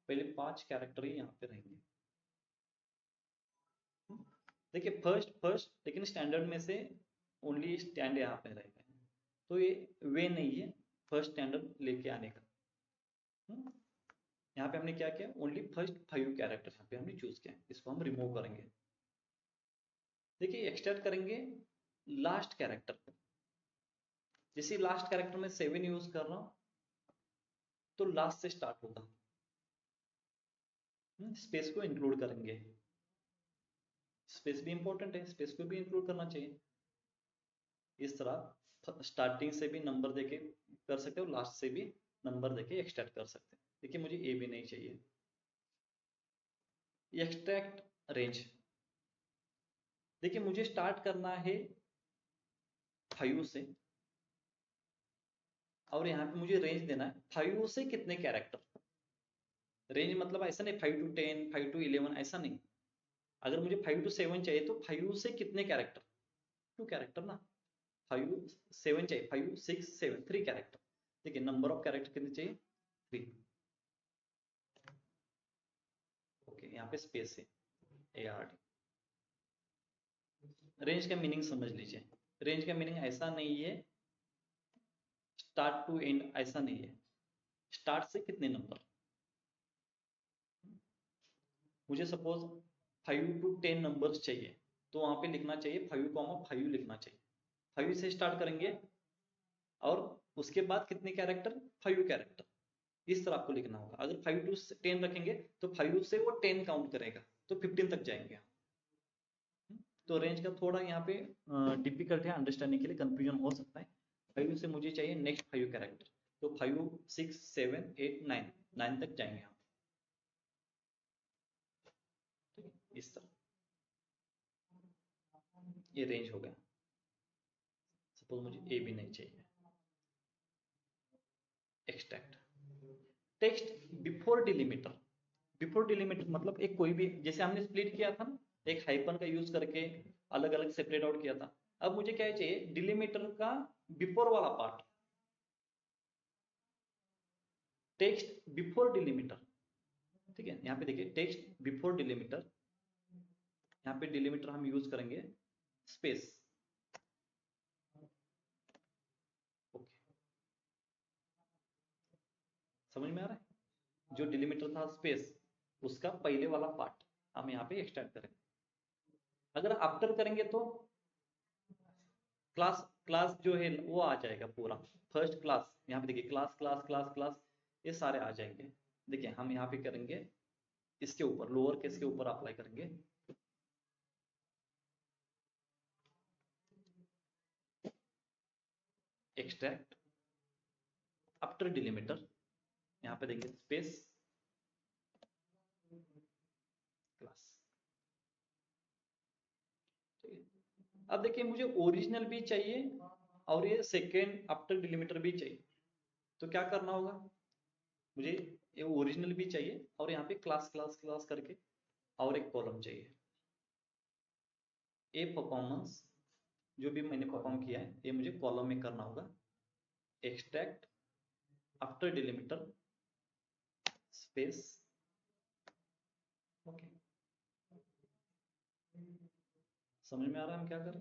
पहले 5 कैरेक्टर ही यहाँ पे रहेंगे। देखिए फर्स्ट लेकिन स्टैंडर्ड में से ओनली स्टैंड यहाँ पे रहेगा, तो ये वे नहीं है फर्स्ट स्टैंडर्ड लेके आने का। यहाँ पे हमने क्या किया, ओनली फर्स्ट 5 कैरेक्टर यहाँ पे हमने चूज किया, इसको हम रिमूव करेंगे। देखिए एक्सट्रैक्ट करेंगे लास्ट कैरेक्टर को, जैसे लास्ट कैरेक्टर में 7 यूज कर रहा हूँ तो लास्ट से स्टार्ट होगा। स्पेस को इंक्लूड करेंगे, स्पेस भी इंपॉर्टेंट है, स्पेस को भी इंक्लूड करना चाहिए। इस तरह स्टार्टिंग से भी नंबर देके कर सकते हो, लास्ट से भी नंबर देके एक्सट्रैक्ट कर सकते हैं। देखिए मुझे ए भी नहीं चाहिए। एक्सट्रैक्ट रेंज, देखिए मुझे स्टार्ट करना है 5 से, और यहाँ पे मुझे रेंज देना है 5 से कितने कैरेक्टर। रेंज मतलब ऐसा नहीं 5 to 10, 5 to 11, ऐसा नहीं। अगर मुझे 5 to 7 चाहिए तो 5 से कितने कैरेक्टर, 2 कैरेक्टर ना। 5 7 चाहिए, 5 6 7, 3 कैरेक्टर। देखिए नंबर ऑफ कैरेक्टर कितने चाहिए, 3। ओके, यहाँ पे स्पेस है ARD। रेंज का मीनिंग समझ लीजिए, रेंज का मीनिंग ऐसा नहीं है स्टार्ट टू एंड, ऐसा नहीं है, स्टार्ट से कितने नंबर। मुझे सपोज 5 to 10 नंबर्स चाहिए, तो वहां पे लिखना चाहिए 5,5 लिखना चाहिए। 5 से स्टार्ट करेंगे और उसके बाद कितने कैरेक्टर, 5 कैरेक्टर, इस तरह आपको लिखना होगा। अगर 5 to 10 रखेंगे तो 5 से वो 10 काउंट करेगा, तो 15 तक जाएंगे। तो रेंज का थोड़ा यहाँ पे डिफिकल्ट है अंडरस्टैंडिंग के लिए, कंफ्यूजन हो सकता है। 5 से मुझे चाहिए नेक्स्ट 5 कैरेक्टर, तो 5, 6, 7, 8, 9 तक जाएंगे हम। ठीक है, इस तरह ये रेंज हो गया। सपोज मुझे ए भी नहीं चाहिए। Extract text before delimiter. Before delimiter मतलब एक कोई भी, जैसे हमने स्प्लिट किया था ना, एक हाइपन का यूज करके अलग अलग सेपरेट आउट किया था। अब मुझे क्या चाहिए, डिलिमीटर का बिफोर वाला पार्ट, टेक्स्ट बिफोर डिलिमीटर। ठीक है, यहाँ पे देखिए टेक्स्ट बिफोर डिलिमीटर, यहाँ पे डिलिमीटर हम यूज करेंगे स्पेस। ओके, समझ में आ रहा है? जो डिलिमीटर था स्पेस, उसका पहले वाला पार्ट हम यहाँ पे एक्सट्रैक्ट करेंगे। अगर आफ्टर करेंगे तो क्लास क्लास जो है वो आ जाएगा पूरा, फर्स्ट क्लास। यहाँ पे देखिए क्लास क्लास क्लास क्लास, ये सारे आ जाएंगे। देखिए हम यहाँ पे करेंगे इसके ऊपर, लोअर केस के ऊपर अप्लाई करेंगे। एक्सट्रैक्ट आफ्टर डिलिमीटर, यहाँ पे देंगे स्पेस क्लास। ठीक है, अब देखिए मुझे ओरिजिनल भी चाहिए और ये सेकेंड आफ्टर डिलिमीटर भी चाहिए, तो क्या करना होगा, मुझे ये ओरिजिनल भी चाहिए और यहाँ पे क्लास क्लास क्लास करके और एक कॉलम चाहिए। ए परफॉर्मेंस, जो भी मैंने परफॉर्म किया है ये मुझे कॉलम में करना होगा। Extract after delimiter space. Okay, समझ में आ रहा है हम क्या करें?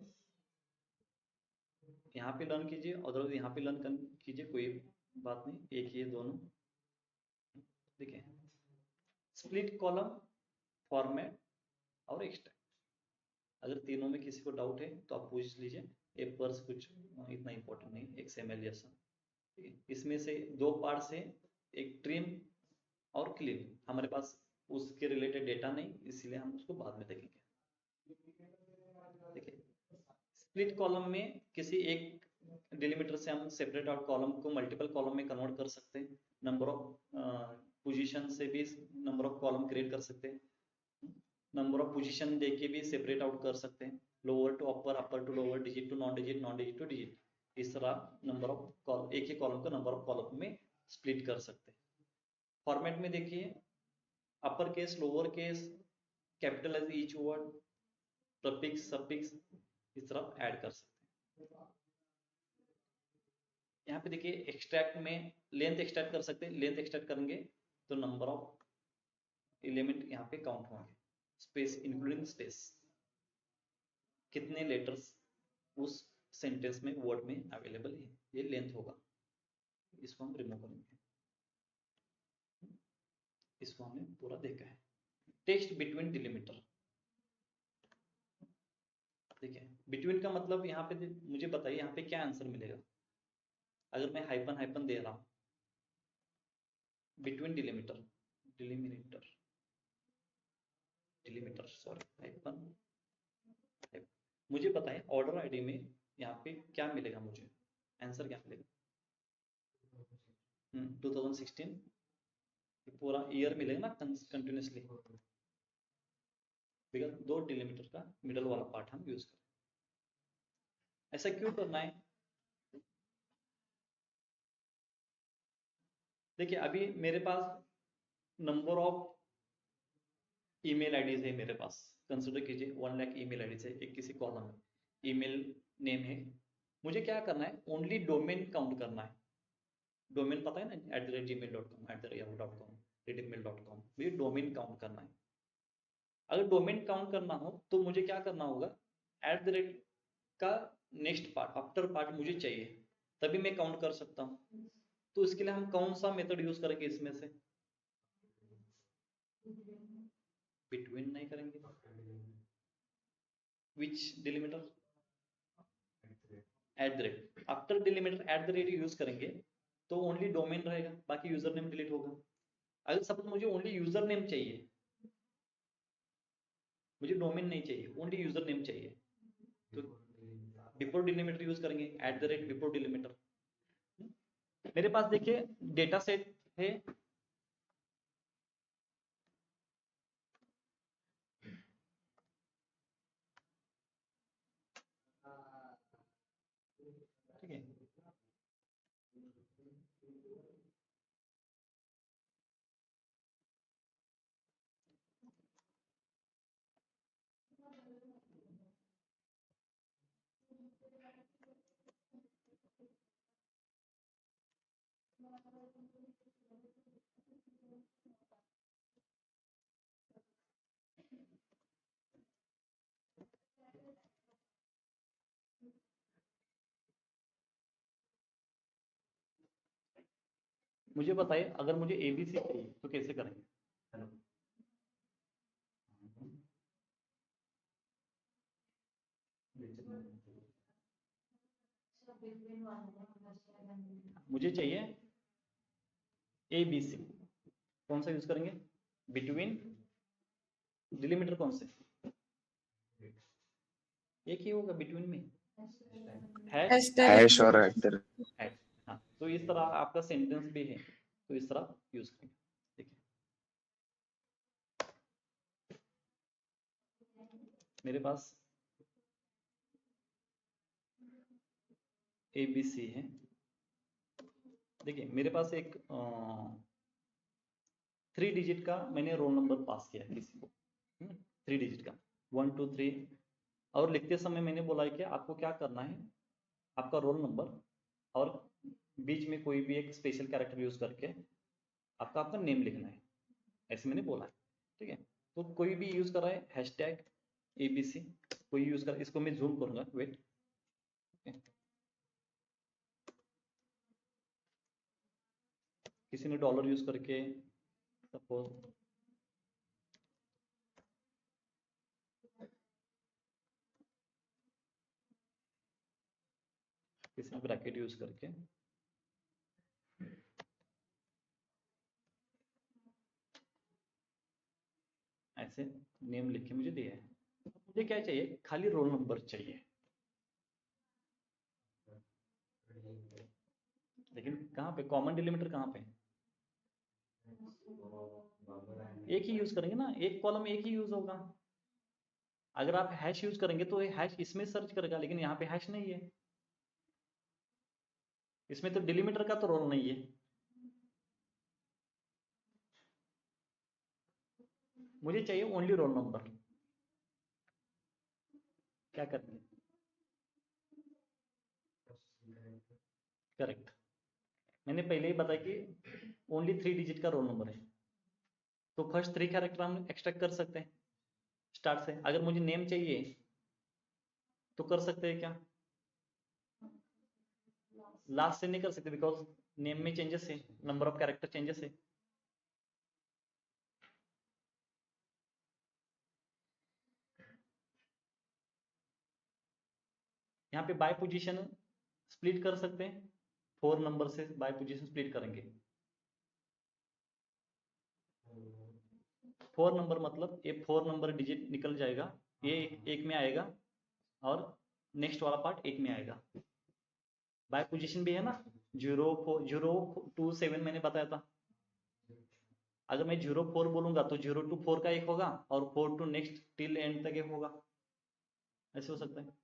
यहाँ पे लर्न कीजिए, अदरवाइज यहाँ पे लर्न कीजिए, कोई बात नहीं, एक ही है दोनों। देखिए स्प्लिट कॉलम, फॉर्मेट और एक्सट्रैक्ट। अगर तीनों में किसी को डाउट है तो आप पूछ लीजिए, ये पर्स कुछ इतना इंपॉर्टेंट नहीं, XML जैसा। इसमें से दो पार्ट्स है, एक ट्रिम और क्लीन। हमारे पास उसके रिलेटेड डेटा नहीं, इसलिए हम उसको बाद में देखेंगे। देखिए स्प्लिट कॉलम में किसी एक डिलिमीटर से हम सेपरेट आउट कॉलम को मल्टीपल कॉलम में कन्वर्ट कर सकते हैं। नंबर ऑफ पोजीशन से भी नंबर ऑफ कॉलम क्रिएट कर सकते हैं। नंबर ऑफ पोजीशन देके भी सेपरेट आउट कर सकते हैं। Lower to upper, upper to lower, digit to non digit, non digit to digit. इस तरह नंबर ऑफ कॉलम, एक ही कॉलम को नंबर ऑफ कॉलम में स्प्लिट कर सकते हैं। फॉर्मेट में देखिए upper case, lower case, capitalize each word, prefix, suffix, इस तरह ऐड कर सकते हैं। यहाँ पे देखिए एक्सट्रैक्ट में लेंथ एक्सट्रैक्ट कर सकते हैं। लेंथ एक्सट्रैक्ट करेंगे तो नंबर ऑफ एलिमेंट यहाँ पे काउंट होंगे। स्पेस इंक्लूडिंग स्पेस, कितने लेटर्स उस सेंटेंस में, वर्ड में अवेलेबल है, ये लेंथ होगा। इसको हम रिमूव करेंगे। इसको हमने पूरा देखा है। टेक्स्ट बिटवीन डिलिमीटर, देखिए बिटवीन का मतलब यहाँ पे मुझे बताइए यहाँ पे क्या आंसर मिलेगा। अगर मैं हाइपन हाइपन दे रहा हूँ, between delimiter, delimiter, delimiter sorry, hyphen, मुझे बताएं ऑर्डर आईडी में यहाँ पे क्या मिलेगा, मुझे आंसर क्या मिलेगा। 2016 पूरा ईयर मिलेगा ना कंटिन्यूसली, बिकॉज 2 डिलीमीटर का मिडल वाला पार्ट हम यूज करें। ऐसा क्यों करना है? देखिए अभी मेरे पास नंबर ऑफ ईमेल आईडीज है मेरे पास, कंसिडर कीजिए 1 लाख ईमेल आईडीज है एक किसी कॉलम में। ईमेल नेम है, मुझे क्या करना है, ओनली डोमेन काउंट करना है। डोमेन पता है ना, @gmail.com, @yahoo.com, redipmail.com, मुझे डोमेन काउंट करना है। अगर डोमेन काउंट करना हो तो मुझे क्या करना होगा, @ का नेक्स्ट पार्ट, आफ्टर पार्ट मुझे चाहिए, तभी मैं काउंट कर सकता हूँ। तो इसके लिए हम कौन सा मेथड यूज करेंगे इसमें से? बिटवीन नहीं करेंगे, which delimiter, at the rate. After delimiter at the rate use करेंगे तो ओनली डोमेन रहेगा, बाकी यूजर नेम डिलीट होगा। अगर सपोज मुझे ओनली यूजर नेम चाहिए, मुझे डोमेन नहीं चाहिए, ओनली यूजर नेम चाहिए, तो बिफोर डिलीमीटर यूज करेंगे, eight the rate before delimiter. मेरे पास देखिए डेटा सेट है, ठीक है। मुझे बताइए अगर मुझे एबीसी चाहिए तो कैसे करेंगे? हेलो, मुझे चाहिए एबीसी, कौन सा यूज करेंगे? बिटवीन डिलीमीटर कौन से? एक ही होगा बिटवीन में, हैश Hashtag हैश और एट द हैश। हाँ, तो इस तरह आपका सेंटेंस भी है, तो इस तरह यूज करेंगे। देखिए मेरे पास एबीसी है। देखिए मेरे पास एक 3 डिजिट का मैंने रोल नंबर पास किया किसी को, 3 डिजिट का 1 2 3, और लिखते समय मैंने बोला है कि आपको क्या करना है, आपका रोल नंबर और बीच में कोई भी एक स्पेशल कैरेक्टर यूज करके आपका आपका नेम लिखना है, ऐसे मैंने बोला है, ठीक है। तो कोई भी यूज कर रहा है हैशटैग एबीसी, कोई यूज कर, इसको मैं जूम करूंगा, वेट, किसी ने डॉलर यूज करके सपोज किसी ने ब्रैकेट यूज करके ऐसे नेम लिख के मुझे दिया है। मुझे क्या चाहिए, खाली रोल नंबर चाहिए, लेकिन कहाँ पे कॉमन डिलीमीटर कहाँ पे? एक ही यूज करेंगे ना, एक कॉलम एक ही यूज होगा। अगर आप हैश यूज करेंगे तो हैश इसमें सर्च करेगा, लेकिन यहाँ पे हैश नहीं है, इसमें तो डिलीमीटर का तो रोल नहीं है। मुझे चाहिए ओनली रोल नंबर, क्या करेंगे? करेक्ट, मैंने पहले ही बताया कि ओनली 3 डिजिट का रोल नंबर है, तो फर्स्ट 3 कैरेक्टर हम एक्सट्रैक्ट कर सकते हैं स्टार्ट से। अगर मुझे नेम चाहिए तो कर सकते हैं क्या? लास्ट से नहीं कर सकते, बिकॉज नेम में चेंजेस है, नंबर ऑफ कैरेक्टर चेंजेस है। यहाँ पे बाय पोजीशन स्प्लिट कर सकते हैं, 4 नंबर से बाय पोजीशन स्प्लिट करेंगे। 4 नंबर मतलब ये 4 नंबर डिजिट निकल जाएगा, ये एक में आएगा और नेक्स्ट वाला पार्ट एक में आएगा। बाय पोजीशन भी है ना, 0 4 0 2 7 मैंने बताया था। अगर मैं 0 4 बोलूंगा तो 0 to 4 का एक होगा और 4 to नेक्स्ट टिल एंड तक एक होगा, ऐसे हो सकता है।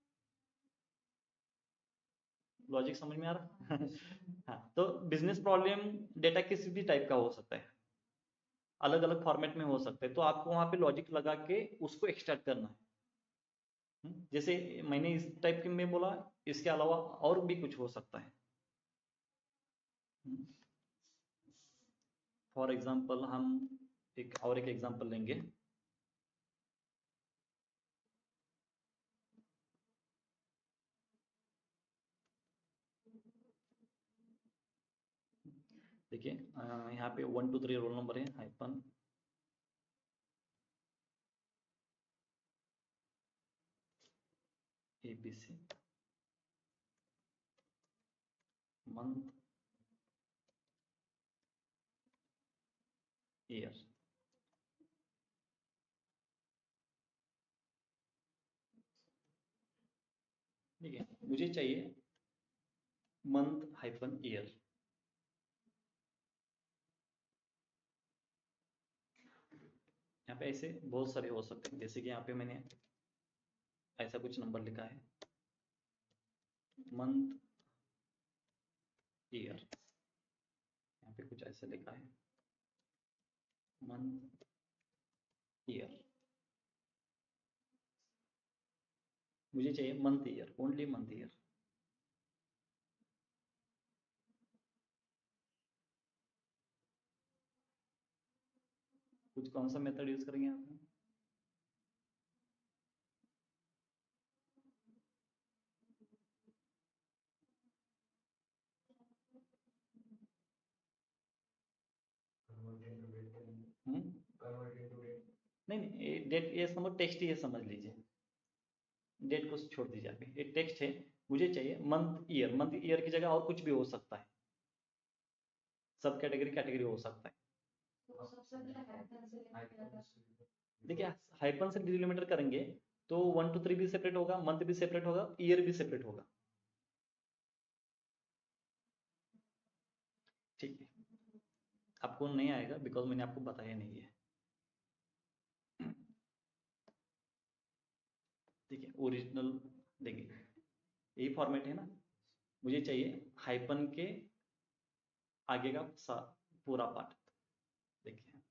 लॉजिक समझ में आ रहा? हाँ, तो बिजनेस प्रॉब्लम डेटा किसी भी टाइप का हो सकता है, अलग अलग फॉर्मेट में हो सकता है, तो आपको वहां पे लॉजिक लगा के उसको एक्सट्रैक्ट करना है। जैसे मैंने इस टाइप के में बोला, इसके अलावा और भी कुछ हो सकता है। फॉर एग्जाम्पल हम एक और एक एग्जाम्पल लेंगे। देखिए यहाँ पे 1 2 3 रोल नंबर है, हाइपन ABC मंथ ईयर। ठीक है, मुझे चाहिए मंथ हाइफन ईयर। यहाँ पे ऐसे बहुत सारे हो सकते हैं, जैसे कि यहाँ पे मैंने ऐसा कुछ नंबर लिखा है मंथ ईयर, यहाँ पे कुछ ऐसा लिखा है मंथ ईयर। मुझे चाहिए month year, only month year. कुछ कौन सा मेथड यूज करेंगे आप? नहीं नहीं, डेट ये समझ, टेक्स्ट ये समझ लीजिए, डेट को छोड़ दीजिए आप, ये टेक्स्ट है। मुझे चाहिए मंथ ईयर, मंथ ईयर की जगह और कुछ भी हो सकता है, सब कैटेगरी कैटेगरी हो सकता है। देखिए हाइपन से डिलीमीटर करेंगे तो 1 to 3 भी सेपरेट होगा, मंथ भी सेपरेट होगा, ईयर भी सेपरेट होगा। ठीक है, आपको नहीं आएगा बिकॉज मैंने आपको बताया नहीं है। ठीक है, ओरिजिनल देखिए यही फॉर्मेट है ना, मुझे चाहिए हाइपन के आगे का पूरा पार्ट। देखिए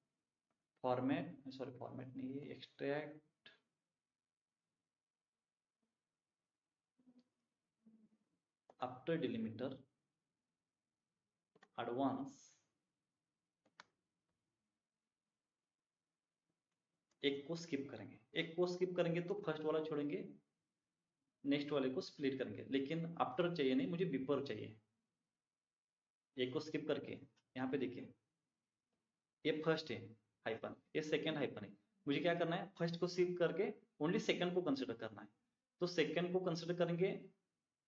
फॉर्मेट, सॉरी फॉर्मेट नहीं है, एक्सट्रैक्ट आफ्टर डिलीमीटर एडवांस, एक को स्किप करेंगे, एक को स्किप करेंगे तो फर्स्ट वाला छोड़ेंगे, नेक्स्ट वाले को स्प्लिट करेंगे, लेकिन आफ्टर चाहिए नहीं, मुझे बिफोर चाहिए। एक को स्किप करके यहाँ पे देखिए ये फर्स्ट है हाइपन, ये सेकंड हाइपन है। मुझे क्या करना है, फर्स्ट को स्किप करके ओनली सेकंड को कंसिडर करना है। तो सेकंड को कंसिडर करेंगे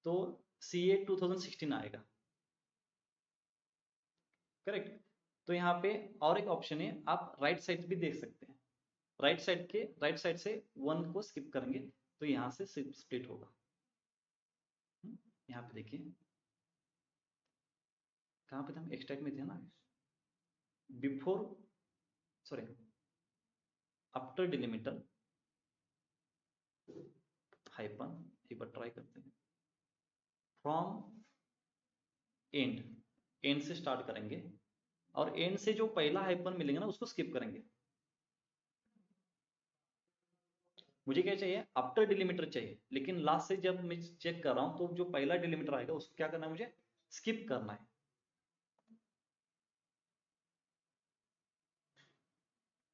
तो CA 2016 आएगा, करेक्ट। तो यहाँ पे और एक ऑप्शन है, आप राइट साइड भी देख सकते हैं, राइट साइड से 1 को स्किप करेंगे तो यहाँ से स्प्लिट होगा। यहाँ पे देखिए कहाँ पे थे हम, एक्सट्रैक्ट में थे ना, before sorry after delimiter hyphen, एक बार ट्राई करते हैं, फ्रॉम एंड, एंड से स्टार्ट करेंगे और एंड से जो पहला हाइपन मिलेंगे ना उसको स्किप करेंगे। मुझे क्या चाहिए, आफ्टर डिलीमीटर चाहिए, लेकिन लास्ट से जब मैं चेक कर रहा हूं तो जो पहला डिलीमीटर आएगा उसको क्या करना है, मुझे स्किप करना है।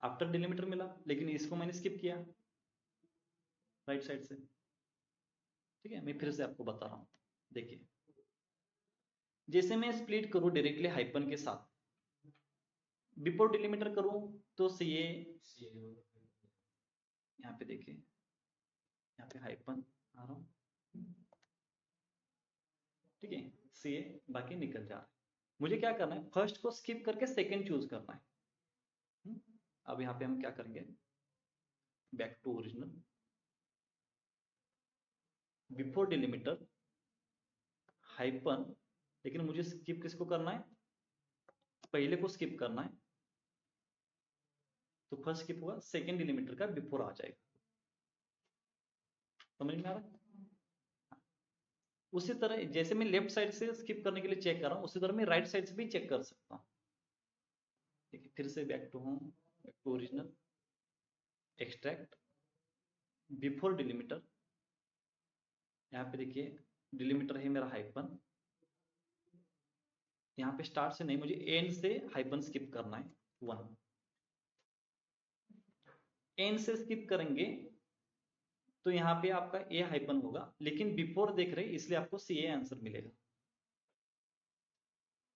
आफ्टर डिलीमीटर मिला लेकिन इसको मैंने स्किप किया राइट साइड से। ठीक है, मैं फिर से आपको बता रहा हूं, देखिए जैसे मैं स्प्लिट करूं डायरेक्टली हाइपन के साथ, बिफोर डिलीमीटर करूं तो CA, यहाँ पे देखिए यहाँ पे हाइपन आ रहा हूं, ठीक है, CA बाकी निकल जा रहा है। मुझे क्या करना है, फर्स्ट को स्किप करके सेकंड चूज करना है। अब यहाँ पे हम क्या करेंगे, back to original, before delimiter hyphen, लेकिन मुझे स्किप किसको करना है, पहले को स्किप करना है। तो फर्स्ट स्किप होगा, सेकंड डिलीमीटर का बिफोर आ जाएगा। समझ में आ रहा है? उसी तरह जैसे मैं लेफ्ट साइड से स्किप करने के लिए चेक कर रहा हूं, उसी तरह मैं राइट साइड से भी चेक कर सकता हूं। ठीक है, फिर से back to home, back to original, extract before delimiter, यहाँ पे देखिए डिलीमीटर है मेरा हाइपन, यहाँ पे स्टार्ट से नहीं, मुझे एंड से हाइपन स्किप करना है 1। एंड से स्किप करेंगे तो यहाँ पे आपका ए हाइपन होगा, लेकिन बिफोर देख रहे इसलिए आपको CA आंसर मिलेगा।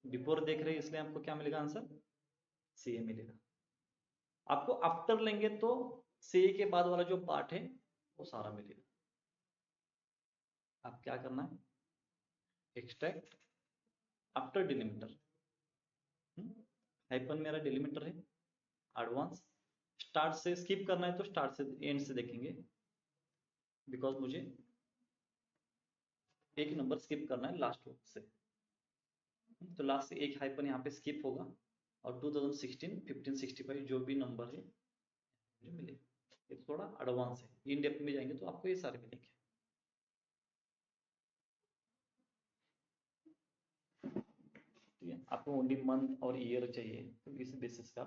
बिफोर देख रहे इसलिए आपको क्या मिलेगा आंसर, CA मिलेगा। आपको आफ्टर लेंगे तो CA के बाद वाला जो पार्ट है वो सारा मिलेगा। आप क्या करना है, एक्सट्रैक्ट आफ्टर डिलीमीटर, हाइपन मेरा डिलीमीटर है, एडवांस स्टार्ट से स्किप करना है तो स्टार्ट से एंड से देखेंगे, बिकॉज मुझे एक नंबर स्किप करना है लास्ट से, तो लास्ट से एक हाइपन यहाँ पे स्किप होगा और 2016 1565 जो भी नंबर है मुझे मिले। ये तो थोड़ा एडवांस है, इन डेप्थ में जाएंगे तो आपको ये सारे मिलेंगे। ठीक है, आपको ओनली मंथ और ईयर चाहिए तो इस बेसिस का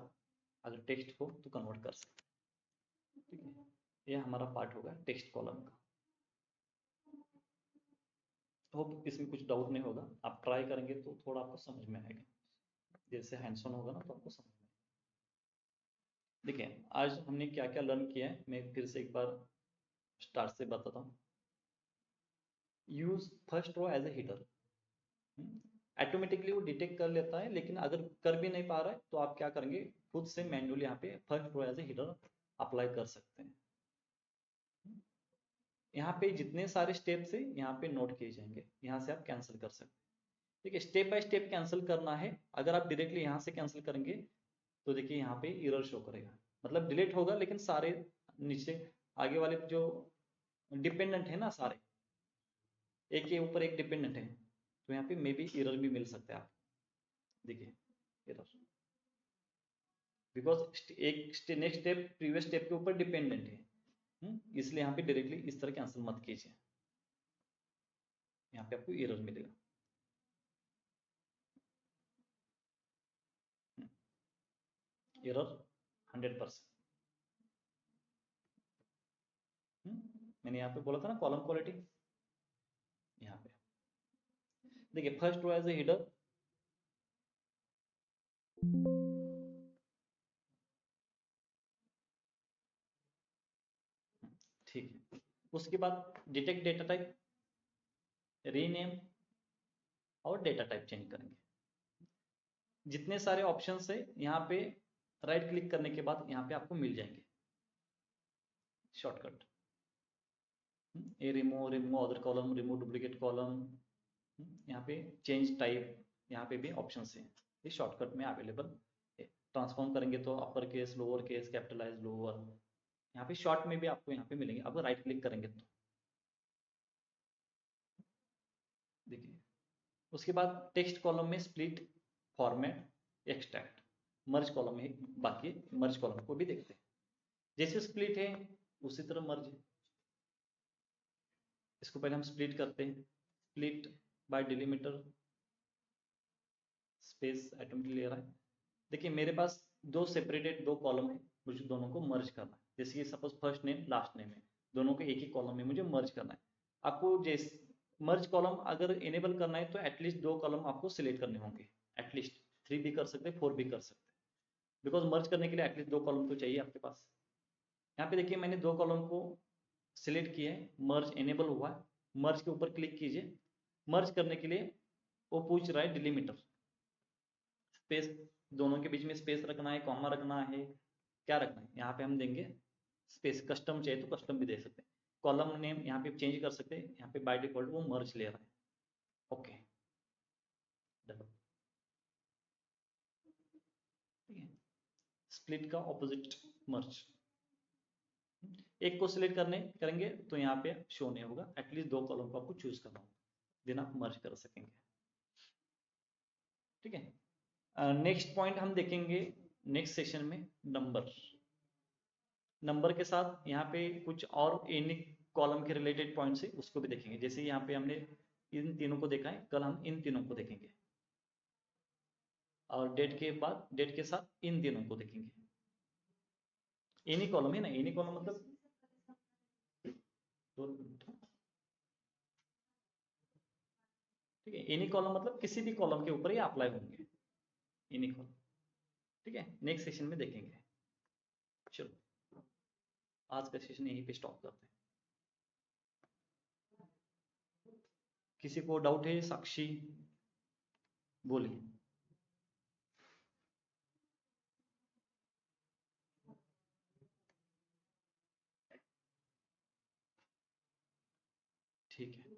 अगर टेक्स्ट हो तो कन्वर्ट कर सकते हैं। ठीक है, ये हमारा पार्ट होगा टेक्स्ट कॉलम का। होप इसमें कुछ डाउट नहीं होगा, आप ट्राई करेंगे तो थोड़ा आपको समझ में आएगा, जैसे हैंड्स ऑन होगा ना तो आपको समझ में आएगा। देखिए आज हमने क्या क्या लर्न किया है, मैं फिर से एक बार स्टार्ट से बताता हूँ। Use first row as a header, automatically वो डिटेक्ट कर लेता है, लेकिन अगर कर भी नहीं पा रहा है तो आप क्या करेंगे, खुद से मैन्युअली यहाँ पे first row as a header apply कर सकते हैं। यहाँ पे जितने सारे स्टेप्स है यहाँ पे नोट किए जाएंगे, यहाँ से आप कैंसिल कर सकते हैं। ठीक है, स्टेप बाय स्टेप कैंसिल करना है। अगर आप डायरेक्टली यहाँ से कैंसिल करेंगे तो देखिए यहाँ पे एरर शो करेगा, मतलब डिलीट होगा लेकिन सारे नीचे आगे वाले जो डिपेंडेंट है ना, सारे एक के ऊपर एक डिपेंडेंट है, तो यहाँ पे मे बी एरर भी मिल सकता है। आप देखिए एरर, बिकॉज एक नेक्स्ट स्टेप प्रीवियस स्टेप के ऊपर डिपेंडेंट है, इसलिए यहाँ पे डायरेक्टली इस तरह कैंसिल मत कीजिए, यहाँ पे आपको एरर मिलेगा। एरर 100%। मैंने यहाँ पे बोला था ना कॉलम क्वालिटी, यहाँ पे देखिए first row as a header, ठीक है। उसके बाद डिटेक्ट डेटा टाइप, रीनेम और डेटा टाइप चेंज करेंगे। जितने सारे ऑप्शंस है यहाँ पे राइट क्लिक करने के बाद यहाँ पे आपको मिल जाएंगे शॉर्टकट, ये remove other column, remove duplicate column, यहाँ पे चेंज टाइप, यहाँ पे भी ऑप्शन है, ये शॉर्टकट में अवेलेबल है। ट्रांसफॉर्म करेंगे तो upper case, lower case, capitalize, lower, यहाँ पे शॉर्ट में भी आपको यहाँ पे मिलेंगे, आप राइट क्लिक करेंगे तो देखिए। उसके बाद टेक्स्ट कॉलम में स्प्लिट, फॉर्मेट, एक्सट्रैक्ट, मर्ज कॉलम में, बाकी मर्ज कॉलम को भी देखते हैं। जैसे स्प्लिट है उसी तरह मर्ज है। इसको पहले हम स्प्लिट करते हैं, split by delimiter, space automatically ले रहा है। देखिए मेरे पास दो सेपरेटेड दो कॉलम है, मुझे दोनों को मर्ज करना है। जैसे कि suppose first name last name है, दोनों को एक ही कॉलम में मुझे मर्ज करना है। आपको जैसे मर्ज कॉलम अगर इनेबल करना है तो एटलीस्ट दो कॉलम आपको सिलेक्ट करने होंगे, एटलीस्ट 3 भी कर सकते हैं, 4 भी कर सकते हैं, बिकॉज मर्ज करने के लिए एटलीस्ट दो कॉलम तो चाहिए आपके पास। यहाँ पे देखिए मैंने दो कॉलम को सिलेक्ट किया है, मर्ज इनेबल हुआ है। मर्ज के ऊपर क्लिक कीजिए। मर्ज करने के लिए वो पूछ रहा है डिलीमीटर, स्पेस, दोनों के बीच में स्पेस रखना है, कॉमा रखना है, क्या रखना है, यहाँ पे हम देंगे स्पेस। कस्टम चाहिए तो कस्टम भी दे सकते हैं। कॉलम नेम यहाँ पे चेंज कर सकते हैं, यहाँ पे बाय डिफॉल्ट वो मर्ज ले रहा है। ओके, ठीक है। स्प्लिट का ऑपोजिट मर्ज, एक को सिलेक्ट करेंगे तो यहाँ पे शो नहीं होगा, एटलीस्ट दो कॉलम को आपको चूज करना होगा, देन आप मर्ज कर सकेंगे। ठीक है, नेक्स्ट पॉइंट हम देखेंगे नेक्स्ट सेशन में, नंबर। नंबर के साथ यहाँ पे कुछ और यूनिक कॉलम के रिलेटेड पॉइंट्स है, उसको भी देखेंगे। जैसे यहाँ पे हमने इन तीनों को देखा है, कल हम इन तीनों को देखेंगे, और डेट के बाद डेट के साथ इन तीनों को देखेंगे। एनी कॉलम है ना, एनी कॉलम मतलब ठीक है, एनी कॉलम मतलब किसी भी कॉलम के ऊपर ही अप्लाई होंगे एनी कॉलम। ठीक है, नेक्स्ट सेशन में देखेंगे। चलो आज का सेशन यहीं पे स्टॉप करते हैं। किसी को डाउट है? साक्षी बोलिए। ठीक है।